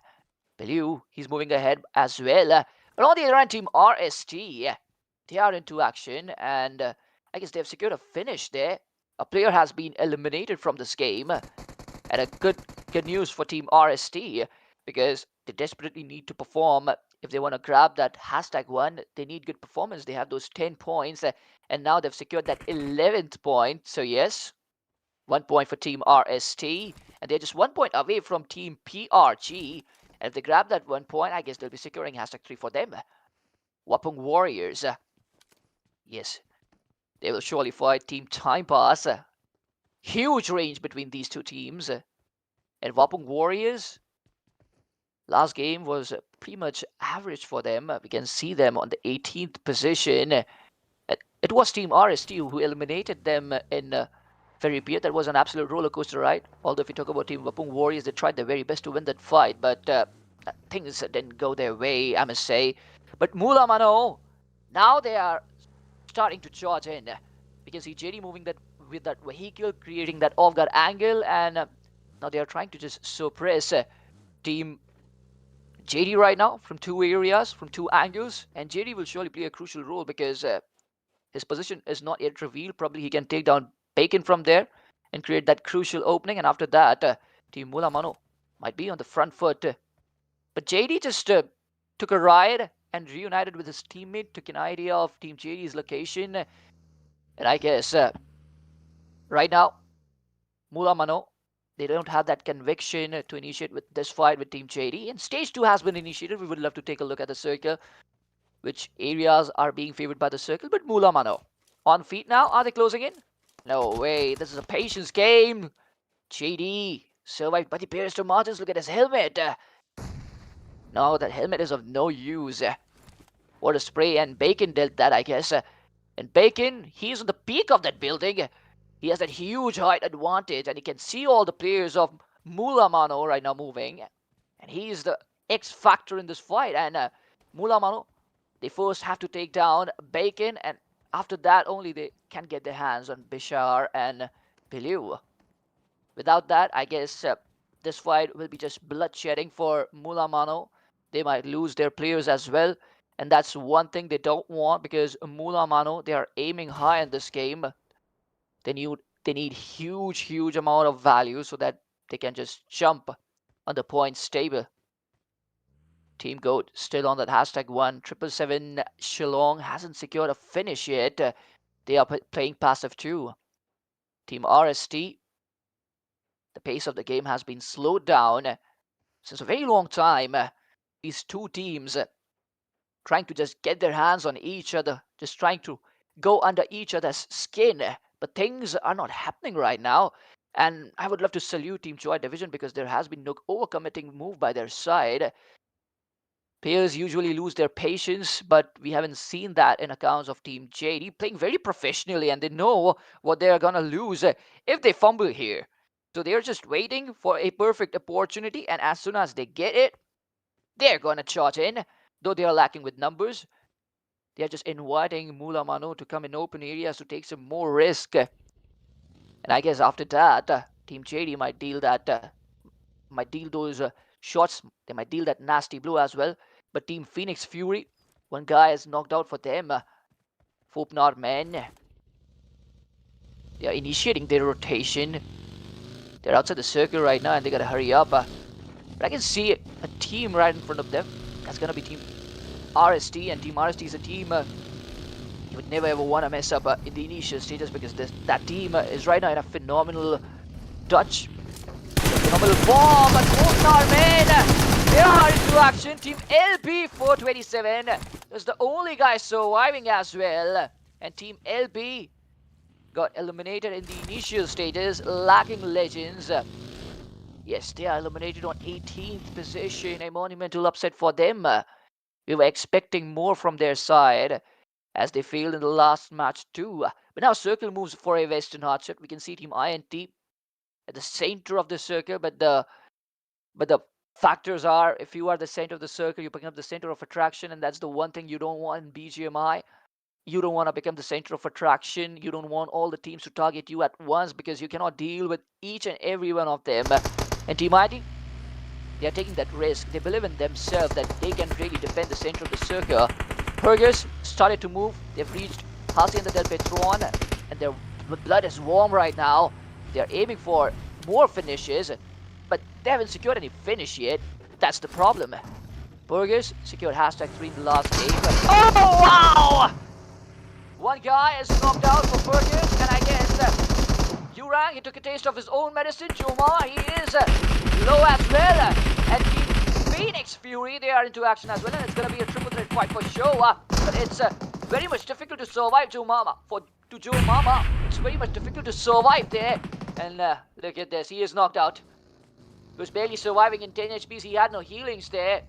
Piliu, he's moving ahead as well. But on the other hand, Team RST, they are into action, and I guess they've secured a finish there. A player has been eliminated from this game. And a good news for Team RST, because they desperately need to perform. If they want to grab that hashtag 1, they need good performance. They have those 10 points, and now they've secured that 11th point. So yes, 1 point for Team RST, and they're just 1 point away from Team PRG. And if they grab that 1 point, I guess they'll be securing hashtag 3 for them. Wapung Warriors, yes, they will surely fight Team Time Pass. Huge range between these two teams. And Wapung Warriors, last game was pretty much average for them. We can see them on the 18th position. It was Team RST who eliminated them in Ferry. That was an absolute roller coaster ride. Although if you talk about Team Wapung Warriors, they tried their very best to win that fight, but things didn't go their way, I must say. But Mula Mano, now they are starting to charge in. We can see JD moving that with that vehicle, creating that off-guard angle, and now they are trying to just suppress Team JD right now from 2 areas, from 2 angles, and JD will surely play a crucial role because his position is not yet revealed. Probably he can take down Bacon from there and create that crucial opening, and after that, Team Mula Mano might be on the front foot. But JD just took a ride and reunited with his teammate, took an idea of Team JD's location, and I guess right now Mano, they don't have that conviction to initiate with this fight with Team JD. And stage 2 has been initiated. We would love to take a look at the circle, which areas are being favored by the circle. But Mano, on feet now. Are they closing in? No way. This is a patience game. JD survived, but he appears to Martins. Look at his helmet. No, that helmet is of no use. What a spray, and Bacon dealt that, I guess. And Bacon, he's on the peak of that building. He has that huge height advantage, and he can see all the players of Mano right now moving. And he's the X factor in this fight. And Mano, they first have to take down Bacon, and after that only they can get their hands on Bishar and Biliu. Without that, I guess this fight will be just bloodshedding for Mano. They might lose their players as well. And that's one thing they don't want, because Mano, they are aiming high in this game. They need huge amount of value so that they can just jump on the points table. Team Goat still on that hashtag 1777. Shillong hasn't secured a finish yet. They are playing passive too. Team RST, the pace of the game has been slowed down since a very long time. These two teams trying to just get their hands on each other, just trying to go under each other's skin. But things are not happening right now. And I would love to salute Team Joy Division, because there has been no overcommitting move by their side. Players usually lose their patience, but we haven't seen that in accounts of Team JD, playing very professionally, and they know what they're gonna lose if they fumble here. So they're just waiting for a perfect opportunity, and as soon as they get it, they're gonna charge in. Though they are lacking with numbers, they're just inviting Mano to come in open areas to take some more risk. And I guess after that, Team JD might deal those shots. They might deal that nasty blow as well. But Team Phoenix Fury, one guy is knocked out for them. Fopnar men, they are initiating their rotation. They're outside the circle right now, and they gotta hurry up. But I can see a team right in front of them. That's gonna be Team RST, and Team RST is a team you would never ever want to mess up in the initial stages, because that team is right now in a phenomenal touch, phenomenal form. But Fopnar men, they are into action. Team LB 427 is the only guy surviving as well, and Team LB got eliminated in the initial stages, lacking legends. Yes, they are eliminated on 18th position, a monumental upset for them. We were expecting more from their side, as they failed in the last match too. But now Circle moves for a Western hardshot. We can see Team INT at the center of the circle, but the factors are, if you are the center of the circle, you become the center of attraction, and that's the one thing you don't want in BGMI. You don't want to become the center of attraction. You don't want all the teams to target you at once, because you cannot deal with each and every one of them. And Team IT, they are taking that risk. They believe in themselves that they can really defend the center of the circle. Burgers started to move. They've reached Hacienda del Petron, and their blood is warm right now. They're aiming for more finishes, but they haven't secured any finish yet. That's the problem. Burgers secured hashtag 3 in the last game. Oh, wow! One guy is knocked out for Burgers, and I guess Yurang, he took a taste of his own medicine. Joma, he is low as well. And Team Phoenix Fury, they are into action as well, and it's going to be a triple threat fight for sure. But it's very much difficult to survive, Joe Mama. It's very much difficult to survive there. And look at this, he is knocked out. He was barely surviving in 10 HPs, he had no healings there.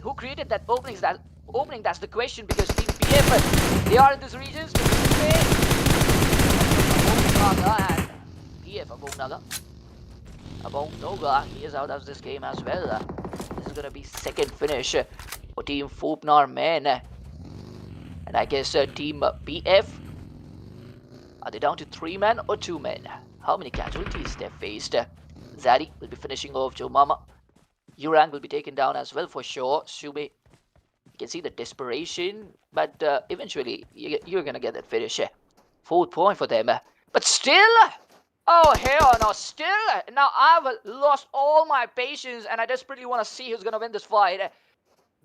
Who created that opening? That's the question, because Team PF, they are in these regions. And PF Abong Noga, he is out of this game as well. This is gonna be second finish for Team Fopnar men. And I guess Team PF, are they down to 3 men or 2 men? How many casualties they've faced? Zaddy will be finishing off Joe Mama. Yurang will be taken down as well for sure. Sube, you can see the desperation, but eventually you're gonna get that finish. 4th point for them. But still, oh hell no, still, now I've lost all my patience, and I desperately want to see who's gonna win this fight.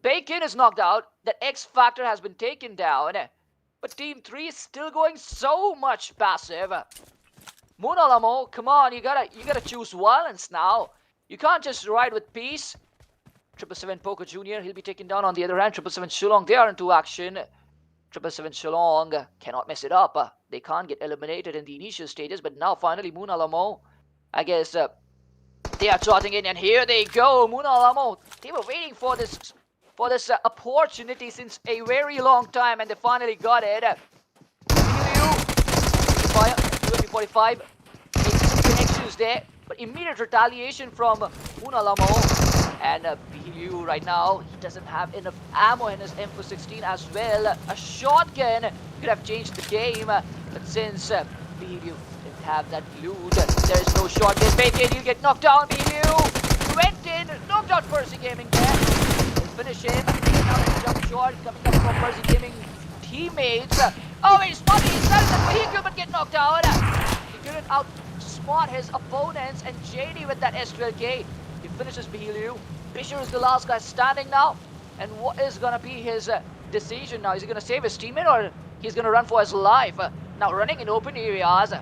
Bacon is knocked out, that X Factor has been taken down, but Team 3 is still going so much passive. Munalamo, come on, you gotta choose violence now. You can't just ride with peace. 777 Poker Jr., he'll be taken down on the other hand. 777 Shillong, they are into action. 777 Shillong cannot mess it up. They can't get eliminated in the initial stages, but now finally Munalamo, I guess they are trotting in, and here they go. Munalamo, they were waiting for this opportunity since a very long time, and they finally got it. Fire, UMP 45, making some connections there, but immediate retaliation from Munalamo. And Bihilu right now, he doesn't have enough ammo in his M416 as well. A shotgun could have changed the game, but since Bihilu didn't have that loot, there is no shotgun. Bacon, he'll get knocked down. Bihilu went in, knocked out Percy Gaming there. Let's finish him. Another jump shot coming up from Percy Gaming teammates. Oh, he's spotting himself in the vehicle but get knocked out. He couldn't outsmart his opponents, and JD with that S12K. He finishes Bihilu. Fisher is the last guy standing now. And what is going to be his decision now? Is he going to save his teammate or he's going to run for his life? Now running in open areas.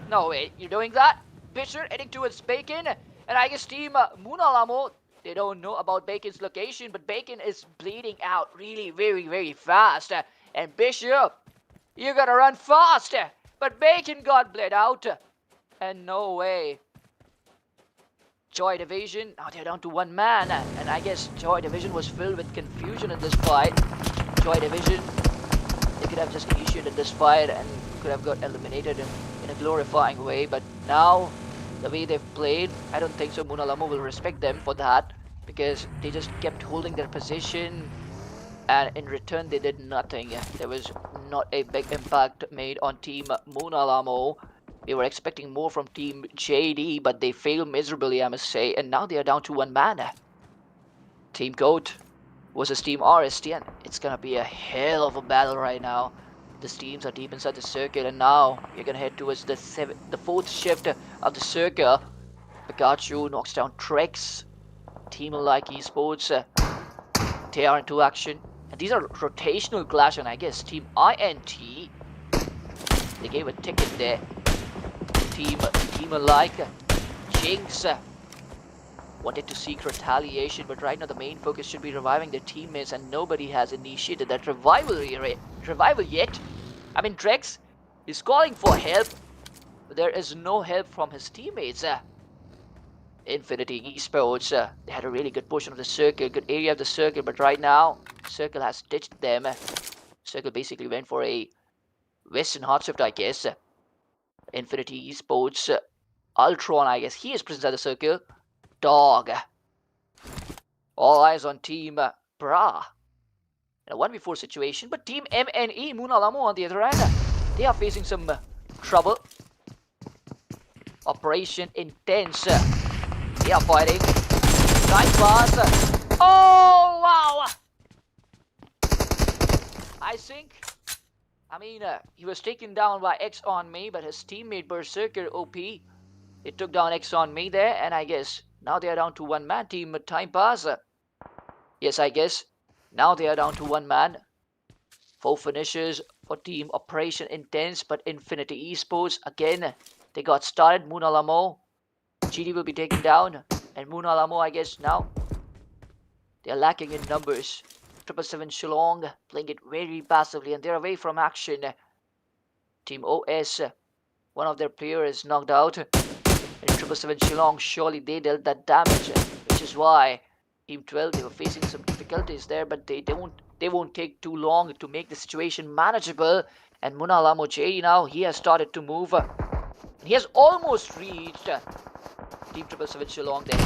No way, you're doing that? Fisher heading towards Bacon. And I guess team Munalamo, they don't know about Bacon's location, but Bacon is bleeding out really very, very fast. And Bishop, you're going to run fast. But Bacon got bled out. And no way. Joy Division, now they're down to one man, and I guess Joy Division was filled with confusion in this fight. Joy Division, they could have just initiated this fight and could have got eliminated in a glorifying way, but now, the way they've played, I don't think so Munalamo will respect them for that, because they just kept holding their position, and in return they did nothing. There was not a big impact made on team Munalamo. We were expecting more from Team JD, but they failed miserably, I must say. And now they are down to one man. Team Goat versus Team RST, and it's gonna be a hell of a battle right now. The teams are deep inside the circle, and now you're gonna head towards the fourth shift of the circle. Pikachu knocks down Trex. Team like Esports, they are into action. And these are rotational clash, and I guess Team INT, they gave a ticket there. Team like Jinx wanted to seek retaliation, but right now the main focus should be reviving their teammates, and nobody has initiated that revival yet. I mean, Drex is calling for help, but there is no help from his teammates. Infinity Esports, they had a really good portion of the circle, good area of the circle, but right now Circle has ditched them. Circle basically went for a Western hard shift, I guess. Infinity Esports, Ultron, I guess he is present at the circle. Dog. All eyes on Team Bra. In a 1v4 situation, but Team MNE, Munalamo on the other end, they are facing some trouble. Operation Intense. They are fighting. Nice pass. Oh, wow! I mean, he was taken down by X on me, but his teammate Berserker OP, they took down X on me there, and I guess now they are down to one man. Team Time Pass. Yes, I guess now they are down to one man. 4 finishes for Team Operation Intense, but Infinity Esports, again, they got started. Munalamo, GD will be taken down, and Munalamo, I guess now, they are lacking in numbers. 777 Shillong playing it very passively, and they're away from action. Team OS, one of their players is knocked out, and 777 Shillong, surely they dealt that damage, which is why Team 12, they were facing some difficulties there, but they won't take too long to make the situation manageable. And Munalamo J now, he has started to move. He has almost reached Team 777 Shillong there.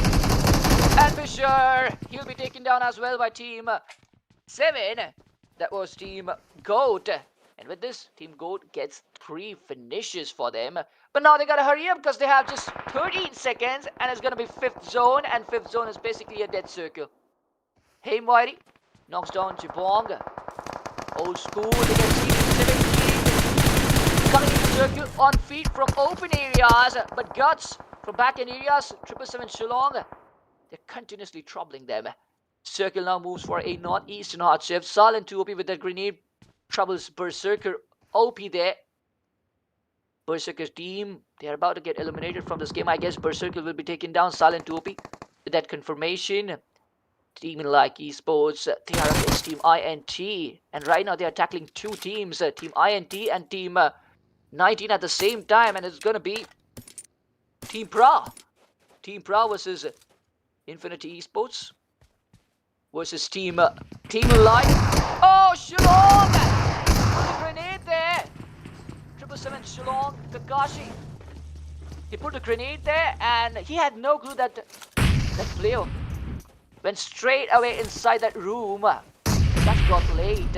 And Fisher, he'll be taken down as well by Team 7. That was Team Goat. And with this, Team Goat gets 3 finishes for them. But now they gotta hurry up because they have just 13 seconds, and it's gonna be 5th zone, and 5th zone is basically a dead circle. Hey Mighty knocks down Jibong. Old school, they get Team 17 coming into circle on feet from open areas, but Guts from back end areas, 777 Shillong, they're continuously troubling them. Circle now moves for a northeastern hard shift. Silent 2 OP with that grenade troubles Berserker OP there. Berserker team, they are about to get eliminated from this game. I guess Berserker will be taken down. Silent 2 with that confirmation. Team like Esports, they are against Team INT. And right now they are tackling two teams, Team INT and Team 19 at the same time. And it's going to be Team Pra. Team Pra versus Infinity Esports versus Team Light. Oh, Shillong! Put a grenade there. 777 Shillong, Kakashi. He put a grenade there and he had no clue that that player went straight away inside that room. That got late.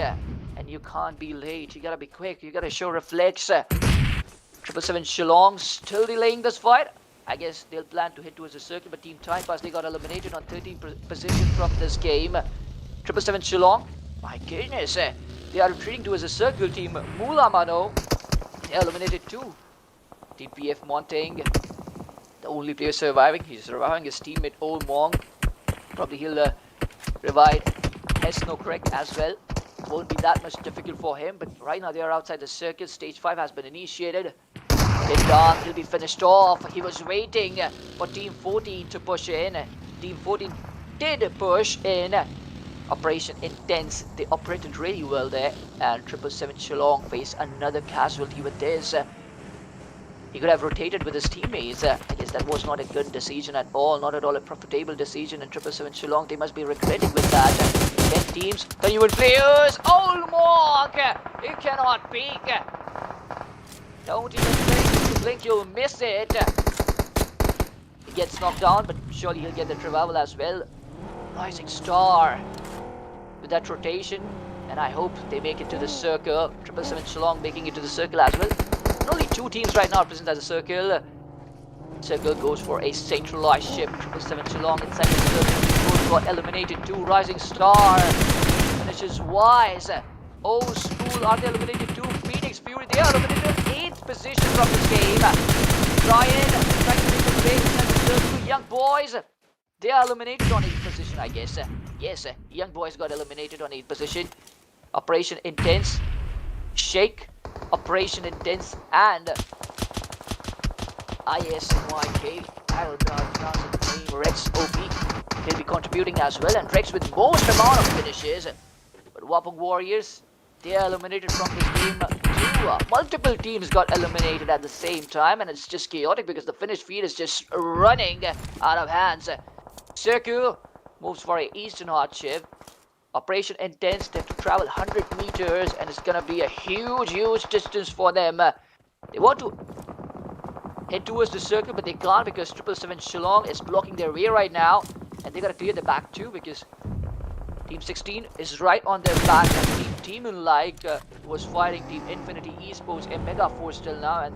And you can't be late. You gotta be quick. You gotta show reflex. 777 Shillong still delaying this fight. I guess they'll plan to hit towards the circle, but Team Time Pass, they got eliminated on 13th position from this game. 777 Shillong, my goodness, they are retreating towards the circle. Team Mulamano, they eliminated too. Team PF Montang, the only player surviving. He's surviving his teammate Old Monk. Probably he'll revive Hesno correct as well. Won't be that much difficult for him, but right now they are outside the circle. Stage 5 has been initiated. He'll be finished off. He was waiting for Team 14 to push in. Team 14 did push in. Operation Intense. They operated really well there. And 777 Shillong faced another casualty with this. He could have rotated with his teammates. I guess that was not a good decision at all. Not at all a profitable decision. And 777 Shillong, they must be regretting with that. 10 teams, 21 players. Old Monk! You cannot peek. Don't even blink. If you blink, you'll miss it. He gets knocked down, but surely he'll get the revival as well. Rising Star with that rotation, and I hope they make it to the circle. 777 Shillong making it to the circle as well. And only two teams right now are present at the circle. Circle goes for a centralized ship. 777 Shillong inside the circle. Both got eliminated. Two Rising Star finishes wise. Old School are they eliminated too. Phoenix Fury, they are eliminated in 8th position from this game. Ryan trying to make a break inside the circle. Young Boys, they are eliminated on 8th position, I guess. Yes, Young Boys got eliminated on 8th position. Operation Intense, Shake, Operation Intense, and ISNYK. I will pronounce the name. Rex OP. He'll be contributing as well, and Rex with most amount of finishes. But Wapung Warriors, they are eliminated from this game too. Multiple teams got eliminated at the same time, and it's just chaotic because the finish feed is just running out of hands. Circle moves for a Eastern Hardship. Operation Intense, they have to travel 100 meters, and it's gonna be a huge distance for them. They want to head towards the circle, but they can't because 777 Shillong is blocking their way right now, and they gotta clear the back too because Team 16 is right on their back, and Team Like was fighting Team Infinity Esports and Mega Force till now, and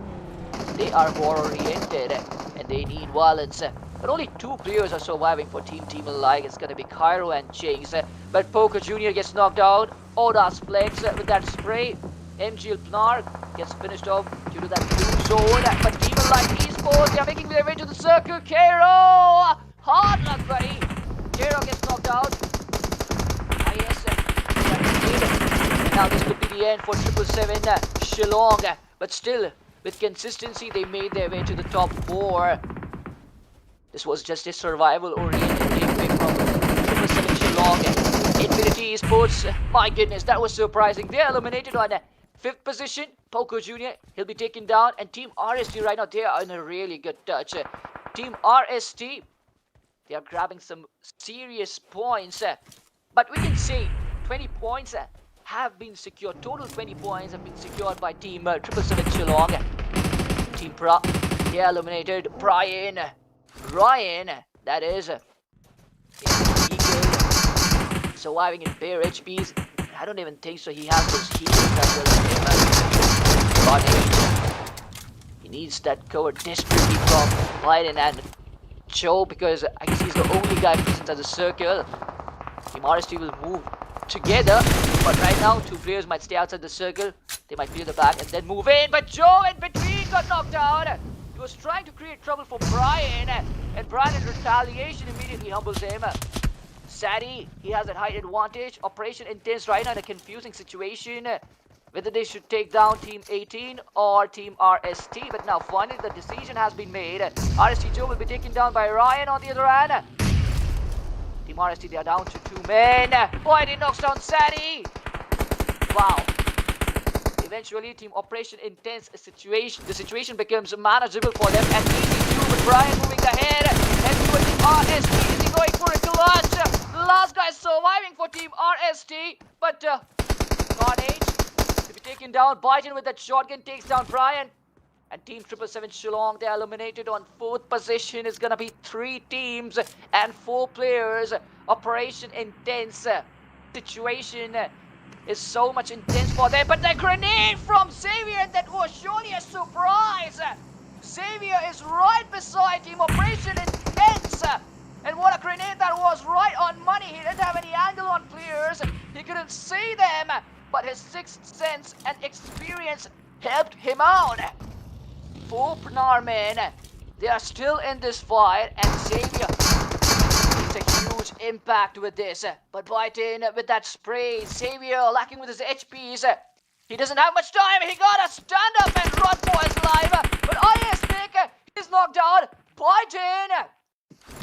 they are war oriented and they need violence. But only two players are surviving for Team Like. It's gonna be Cairo and Jinx. But Poker Jr. gets knocked out. Odas Flex with that spray. MGL Pnar gets finished off due to that blue zone. But Team Like Esports, they are making their way to the circle. Cairo! Hard luck, buddy. Cairo gets knocked out. Now this could be the end for 777 Shillong, but still, with consistency, they made their way to the top 4. This was just a survival-oriented gameplay from 777 Shillong. Infinity Esports, my goodness, that was surprising. They're eliminated on 5th position. Poco Jr., he'll be taken down, and Team RST right now, they are in a really good touch. Team RST, they are grabbing some serious points, but we can say 20 points have been secured. Total 20 points have been secured by Team 777 Shillong. Team Pra, they are eliminated. Ryan, that is. Eagle, surviving in bare HPs. I don't even think so. He has those healers as well. He needs that cover desperately from Biden and Joe because I guess he's the only guy present at the circle. Team RST will move together, but right now two players might stay outside the circle. They might clear the back and then move in, but Joe in between got knocked out. He was trying to create trouble for Brian, and Brian in retaliation immediately humbles him. Sadie, he has that height advantage. Operation Intense right now in a confusing situation. whether they should take down Team 18 or Team RST. But now finally the decision has been made. RST Joe will be taken down by Ryan on the other hand. Team RST, they are down to 2 men. Boy, he knocks down Sani. Wow. Eventually, Team Operation Intense situation. The situation becomes manageable for them. And easy too with Brian moving ahead. And towards Team RST, is he going for a clutch? The last guy surviving for Team RST. But Carnage to be taken down. Biden with that shotgun takes down Brian. And Team 777 Shillong, they are eliminated on 4th position. It's gonna be 3 teams and 4 players. Operation Intense situation is so much intense for them. But the grenade from Xavier, that was surely a surprise. Xavier is right beside Team Operation Intense. And what a grenade that was, right on money. He didn't have any angle on players. He couldn't see them. But his sixth sense and experience helped him out. 4 Pnar men, they are still in this fight, and Xavier makes a huge impact with this. But Biden with that spray, Xavier lacking with his HPs. He doesn't have much time. He gotta stand up and run for his life. But IS Nick is knocked out. Biden,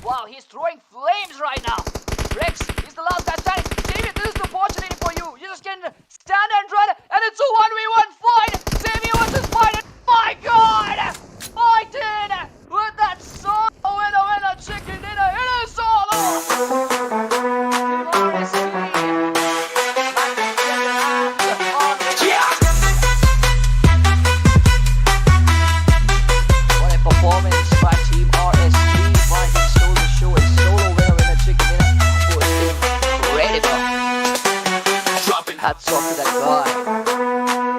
wow, he's throwing flames right now. Rex, he's the last guy standing. Xavier, this is the opportunity for you. You just can stand and run, and it's a 1v1 fight. Xavier wants his fight. My God! Biden with that solo winner chicken dinner. It is all over. What a performance by Team RST. Biden stole the show and solo winner chicken dinner was incredible. Hats off to that guy.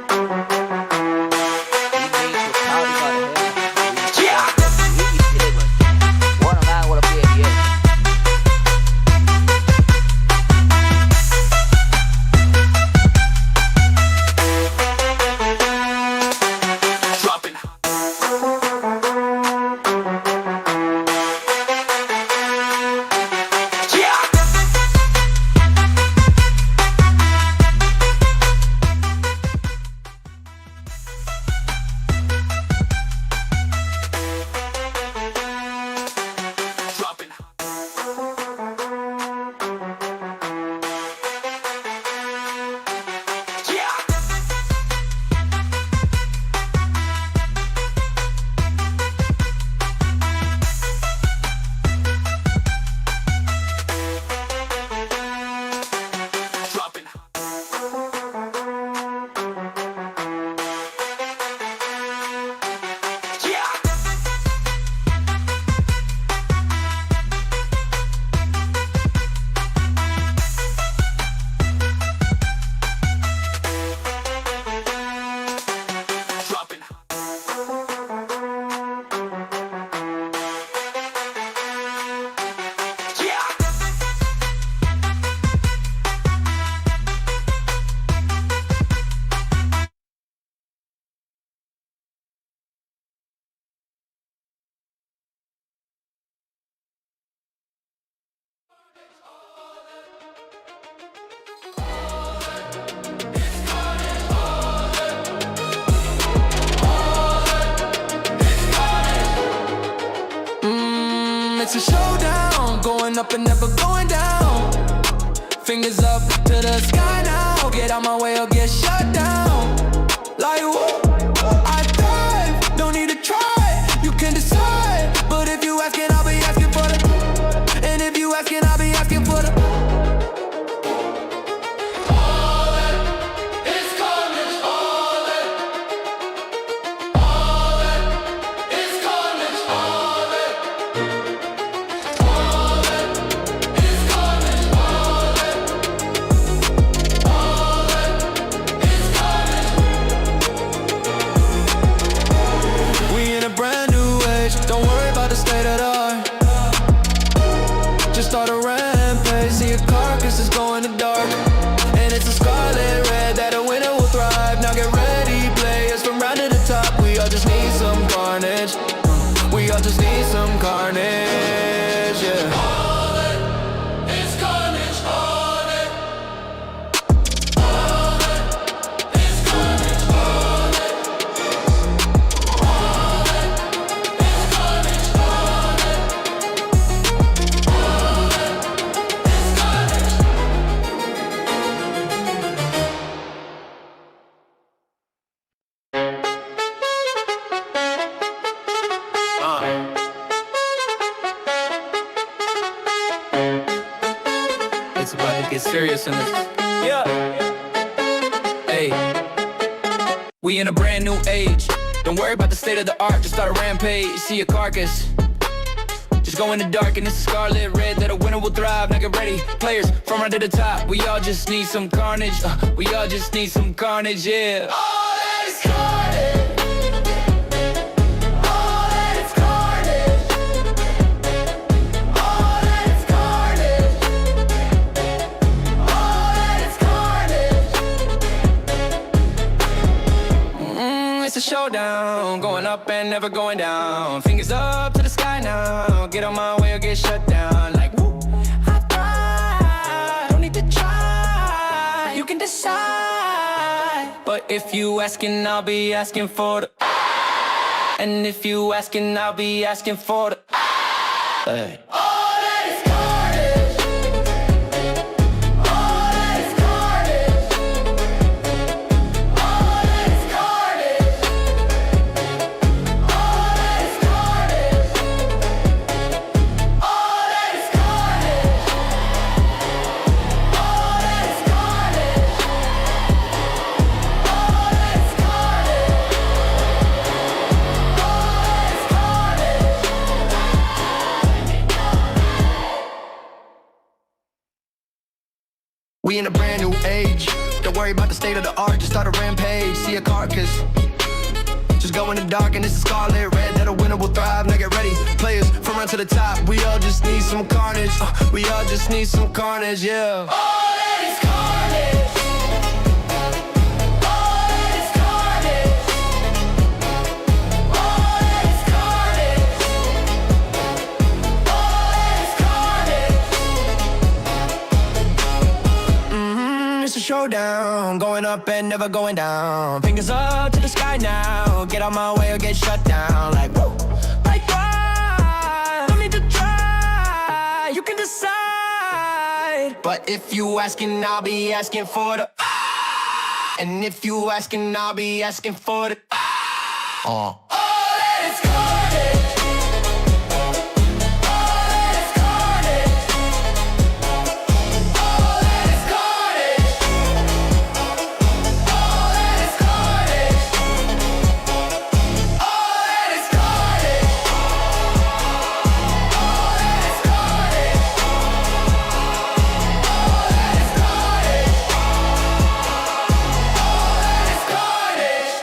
It's a showdown, going up and never going down. Fingers up to the sky now. Get out my way or get shut down. Like whoa, I thrive, don't need to try. You can decide, but if you asking, I'll be asking for the. And if you asking, I'll be asking for the. We all just need some carnage, yeah. All it is carnage, all it. All it is carnage. serious in this. Yeah. Hey. We in a brand new age. Don't worry about the state of the art, just start a rampage. See a carcass. Just go in the dark and it's scarlet red that a winner will thrive. Now get ready, players from right to the top. We all just need some carnage. We all just need some carnage, yeah. All that is carnage. All that is carnage. All that is carnage. All that is carnage. It's a showdown, going up and never going down. Fingers up to the sky now. Get on my way or get shut down. Like woo, I thrive. Don't need to try. You can decide. But if you asking, I'll be asking for the. And if you asking, I'll be asking for the. Hey. All that is carnage. All that is carnage. All that is carnage. All that is carnage. All that is carnage. All that is carnage. All that is We in a brand new age. Don't worry about the state of the art, just start a rampage. See a carcass. Just go in the dark and it's a scarlet red that a winner will thrive. Now get ready, players from right to the top. We all just need some carnage. We all just need some carnage, yeah. All that is carnage. All that is carnage. All that is carnage. All that is carnage. It's a showdown, going up and never going down. Fingers up to the sky now. Get out my way or get shut down. Like woo, like why? Don't need to try. You can decide. But if you asking, I'll be asking for the. And if you asking, I'll be asking for the. All that is carnage. All that is carnage. All that is carnage. All that is carnage. All that is carnage. All that is carnage. All that is carnage. All that is carnage.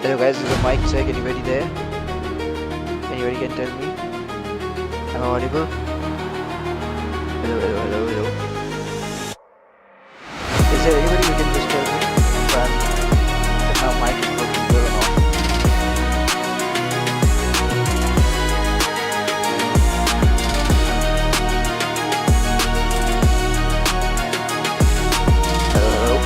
Hello guys, this is a mic check. Anybody there? Anybody can tell me? Am I audible? Hello, hello, hello, hello. Is there anybody who can just tell me if my mic is working well or not? Hello, hello.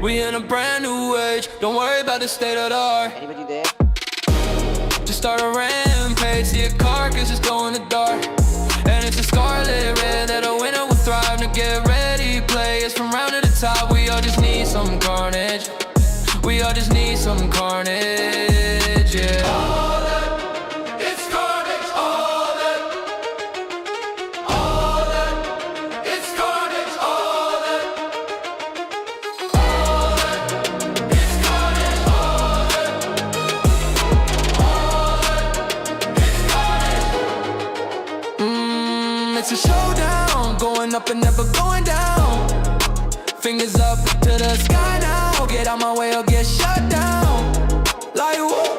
We in a brand new age, don't worry about the state of the art.
Anybody there?
Just start a rampage, see a carcass is going to dark. And it's a scarlet red that a winner will thrive. Now get ready, players from round to the top. We all just need some carnage. We all just need some carnage, yeah. All that, it's carnage, all that. All that, it's carnage, all that. All that, it's carnage, all that. All that, it's carnage. It's a showdown, going up and never going down. Fingers up to the sky now. Get out my way or get shut down. Like whoa,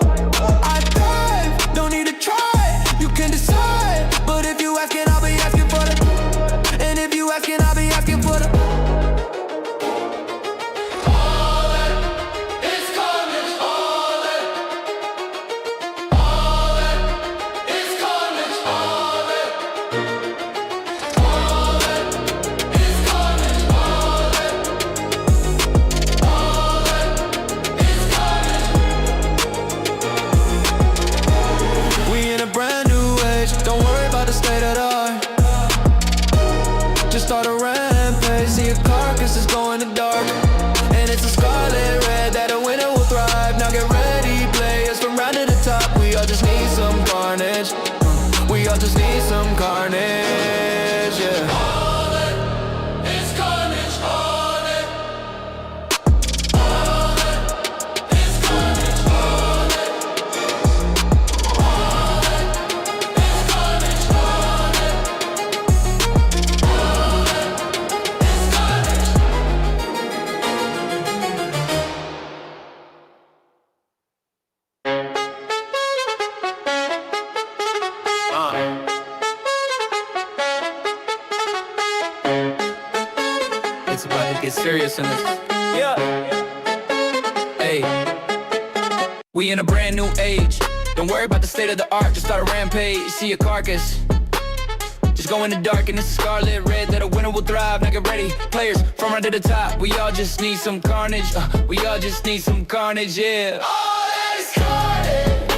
I thrive, don't need to try. You can decide, but if you asking, I'll be asking for the. And if you asking, I'll be asking for the. All that is carnage, all that. All that is carnage, all that. All that is carnage, all that. All that is carnage. We in a brand new age, don't worry about the state of the art. Just start a rampage, see a carcass is going to dark. And it's a scarlet red that a winner will thrive. Now get ready, players from round to the top. We all just need some carnage. We all just need some carnage, yeah. All that is carnage, all that. All that is carnage, all that. All that is carnage, all that. All that is carnage. It's about to get serious in this. Yeah. Hey. We in a brand new age. Don't worry about the state of the art. Just start a rampage. See a carcass. Just go in the dark and it's a scarlet red that a winner will thrive. Now get ready, players from right to the top. We all just need some carnage. We all just need some carnage, yeah. All that is carnage.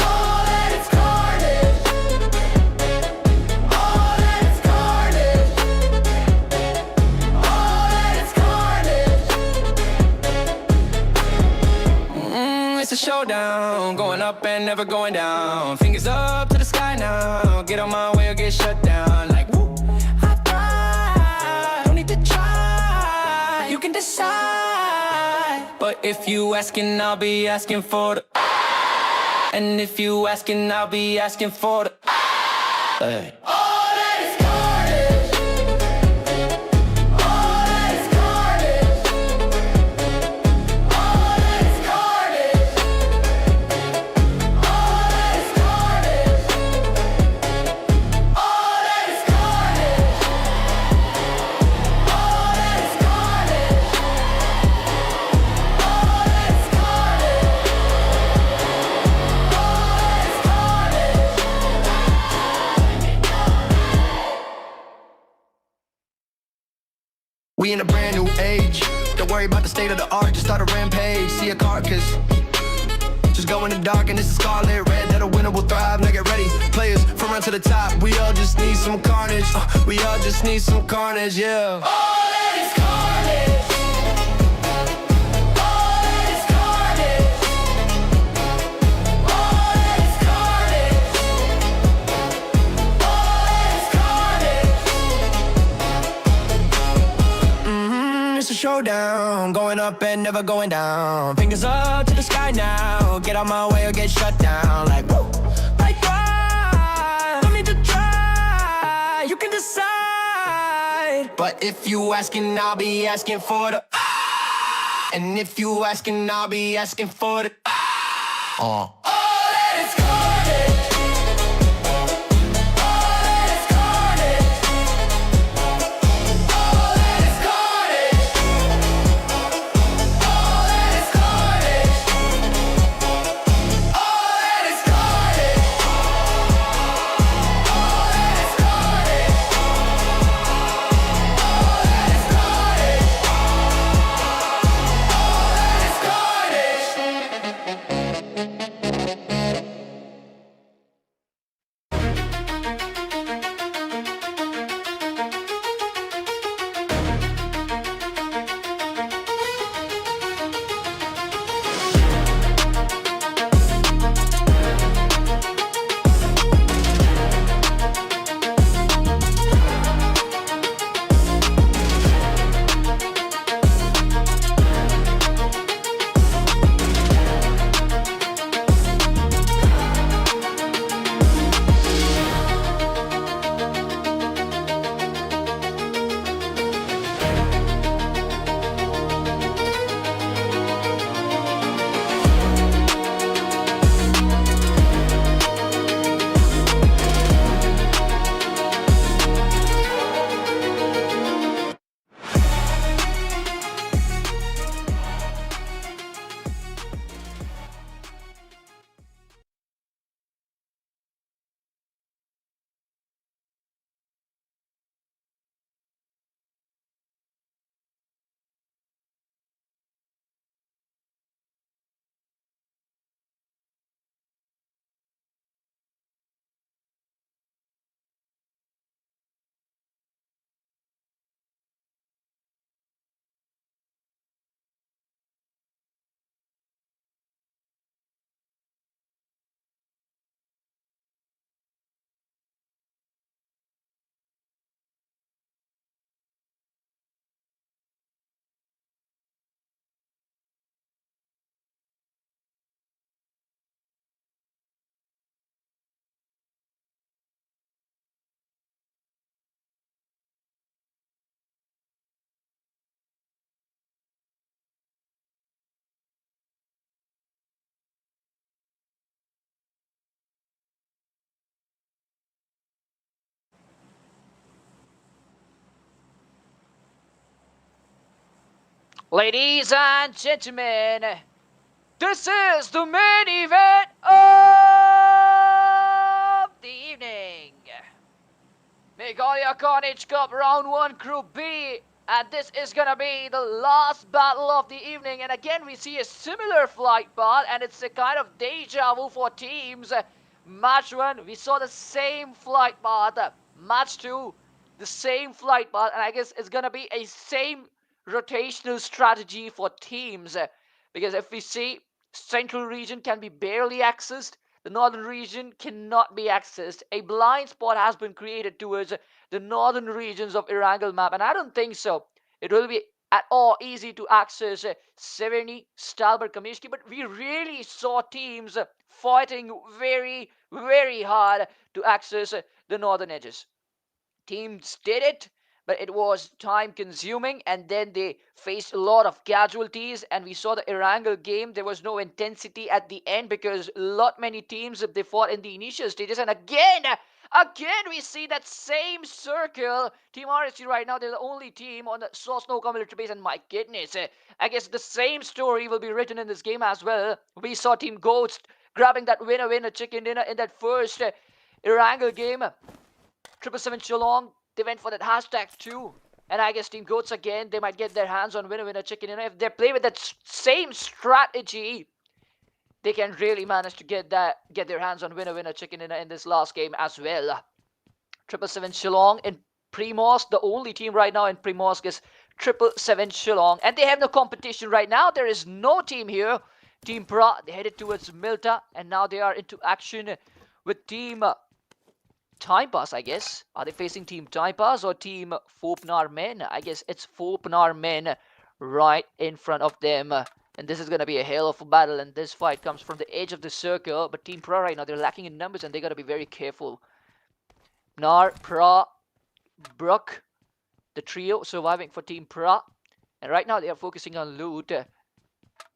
All that is carnage. All that is carnage. All that is carnage. It's a showdown, going up and never going down. Fingers up to the sky now. Get on my way or get shut down. Like woo, I thrive. Don't need to try. You can decide. But if you asking, I'll be asking for the. And if you asking, I'll be asking for the. Hey. All that is carnage. All that is carnage. All that is carnage. All that is carnage. All that is carnage. All that is carnage. All that is We in a brand new age. Don't worry about the state of the art. Just start a rampage. See a carcass. Just go in the dark and it's a scarlet red that a winner will thrive. Now get ready, players from run to the top. We all just need some carnage. We all just need some carnage, yeah. All that is carnage. All that is carnage. All that is carnage. All that is carnage. It's a showdown, going up and never going down. Fingers up to the sky now. Get out my way or get shut down. Like woo, like why? Don't need to try. You can decide. But if you asking, I'll be asking for the. And if you asking, I'll be asking for the. All that is carnage. All that is carnage. All that is carnage. All that is carnage. All that is carnage. All that is carnage. All that is carnage.
Ladies and gentlemen, this is the main event of the evening. Meghalaya Carnage Cup Round 1 Group B. And this is gonna be the last battle of the evening. And again, we see a similar flight path, and it's a kind of deja vu for teams. Match 1, we saw the same flight path. Match 2, the same flight path. And I guess it's gonna be a same rotational strategy for teams. Because if we see, central region can be barely accessed. The northern region cannot be accessed. A blind spot has been created towards the northern regions of Erangel map, and I don't think so it will be at all easy to access Severny, Stalbert, Kamishki, but we really saw teams fighting very, very hard to access the northern edges. Teams did it, but it was time consuming, and then they faced a lot of casualties. And we saw the Erangel game, there was no intensity at the end because many teams they fought in the initial stages. And again we see that same circle. Team RSG right now, they're the only team on the Sosnoka military base, and my goodness, I guess the same story will be written in this game as well. We saw Team Ghost grabbing that winner chicken dinner in that first Erangel game. 777 Shillong, they went for that hashtag too. And I guess Team Goats again, they might get their hands on winner chicken. You know, if they play with that same strategy, they can really manage to get their hands on winner chicken in this last game as well. 777 Shillong in Primorsk, the only team right now in Primorsk is 777 Shillong, and they have no competition right now. There is no team here. Team Pra, they headed towards Milta, and now they are into action with Team Time Pass, I guess. Are they facing Team Time Pass or Team Fopnar Men? I guess it's Fopnar Men right in front of them. And this is going to be a hell of a battle. And this fight comes from the edge of the circle. But Team Pra right now, they're lacking in numbers and they got to be very careful. Nar, Pra, Brook, the trio surviving for Team Pra. And right now they are focusing on loot.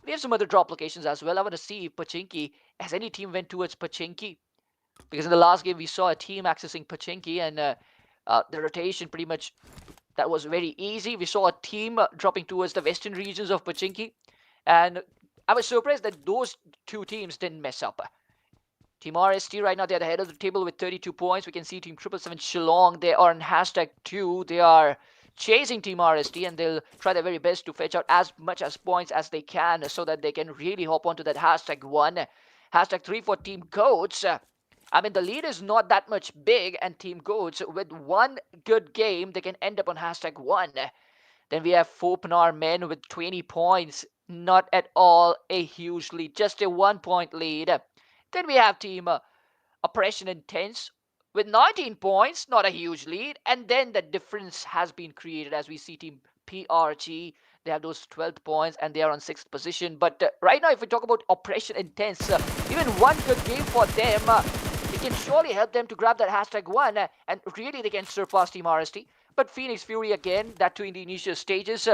We have some other drop locations as well. I want to see if Pachinki, has any team went towards Pachinki? Because in the last game we saw a team accessing Pachinki, and the rotation pretty much, that was very easy. We saw a team dropping towards the western regions of Pachinki, and I was surprised that those two teams didn't mess up. Team RST right now, they're at the head of the table with 32 points. We can see Team 777 Shillong, they are on hashtag 2. They are chasing Team RST, and they'll try their very best to fetch out as much as points as they can so that they can really hop onto that hashtag 1. Hashtag 3 for Team Goats. I mean, the lead is not that much big, and Team Goats, with one good game, they can end up on hashtag 1. Then we have Fopnar Men with 20 points. Not at all a huge lead, just a 1-point lead. Then we have Team Oppression Intense with 19 points, not a huge lead. And then the difference has been created as we see Team PRG. They have those 12 points and they are on 6th position. But right now, if we talk about Oppression Intense, even one good game for them, it can surely help them to grab that hashtag 1, and really they can surpass Team RST. But Phoenix Fury again, that too in the initial stages,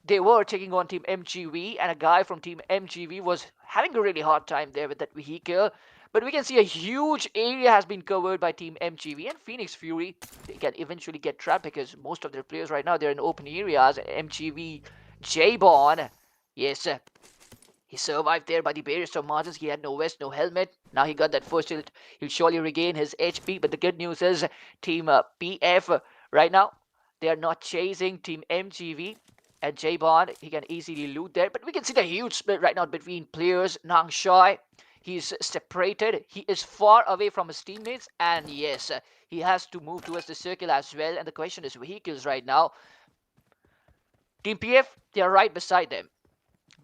they were taking on Team MGV, and a guy from Team MGV was having a really hard time there with that vehicle. But we can see a huge area has been covered by Team MGV, and Phoenix Fury, they can eventually get trapped because most of their players right now, they're in open areas. MGV J-Bon, yes, he survived there by the barriers of mountains. He had no vest, no helmet. Now he got that first hit. He'll surely regain his HP. But the good news is Team PF right now, they are not chasing Team MGV. And J-Bond, he can easily loot there. But we can see the huge split right now between players. Nang Shai, he's separated. He is far away from his teammates. And yes, he has to move towards the circle as well. And the question is vehicles right now. Team PF, they are right beside them.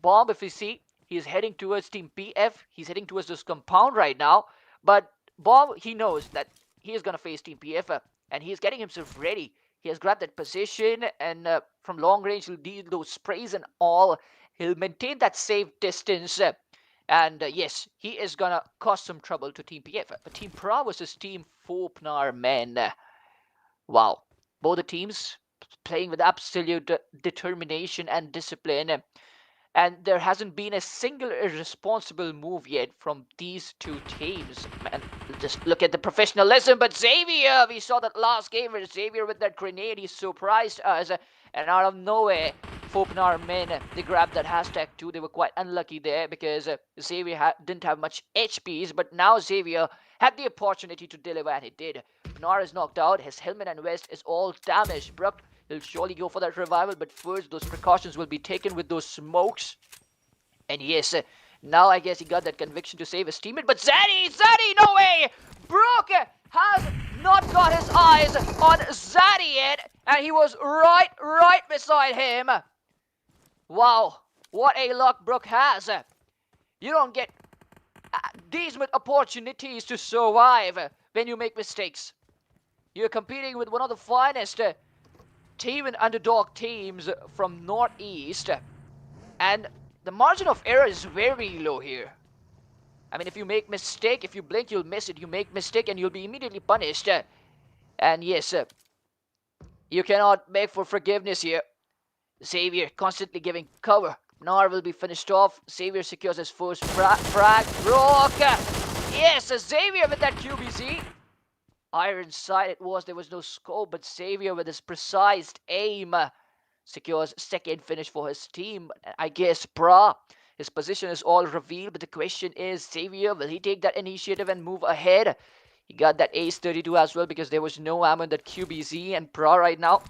Bomb, if you see, he's heading towards Team PF. He's heading towards this compound right now. But Bomb, he knows that he is going to face Team PF. And he's getting himself ready. He has grabbed that position. And from long range, he'll deal those sprays and all. He'll maintain that safe distance. And yes, he is going to cause some trouble to Team PF. But Team Pra versus Team Fopnar Men. Wow. Both the teams playing with absolute determination and discipline. And there hasn't been a single irresponsible move yet from these two teams. Man, just look at the professionalism. But Xavier, we saw that last game where Xavier with that grenade, he surprised us. And out of nowhere, Fopnar Men, they grabbed that hashtag 2. They were quite unlucky there because Xavier didn't have much HPs. But now Xavier had the opportunity to deliver, and he did. Nar is knocked out. His helmet and vest is all damaged. Brook, he'll surely go for that revival, but first those precautions will be taken with those smokes. And yes, now I guess he got that conviction to save his teammate. But Zaddy, no way! Brook has not got his eyes on Zaddy yet, and he was right beside him. Wow, what a luck Brook has. You don't get these opportunities to survive when you make mistakes. You're competing with one of the finest team and underdog teams from Northeast, and the margin of error is very low here. I mean, if you make mistake, if you blink, you'll miss it. You make mistake and you'll be immediately punished. And yes, you cannot beg for forgiveness here. Xavier constantly giving cover. Nar will be finished off. Xavier secures his first frag. Brock, yes, Xavier with that QBZ. Iron sight it was, there was no scope, but Xavier with his precise aim secures second finish for his team. I guess Bra, his position is all revealed, but the question is, Xavier, will he take that initiative and move ahead? He got that Ace 32 as well because there was no ammo in that QBZ, and Bra right now,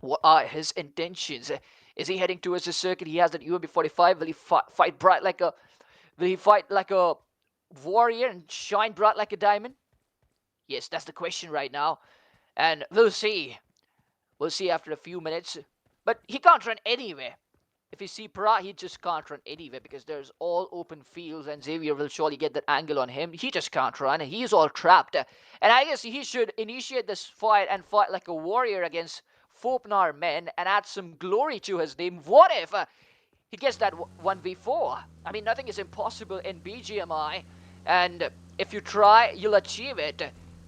what are his intentions? Is he heading towards the circuit? He has that UMP 45. Will he fight bright like a... Will he fight like a warrior and shine bright like a diamond? Yes, that's the question right now. And we'll see. We'll see after a few minutes. But he can't run anywhere. If you see Pra, he just can't run anywhere because there's all open fields and Xavier will surely get that angle on him. He just can't run. He's all trapped. And I guess he should initiate this fight and fight like a warrior against Fopnar Men and add some glory to his name. What if he gets that 1v4? I mean, nothing is impossible in BGMI. And if you try, you'll achieve it.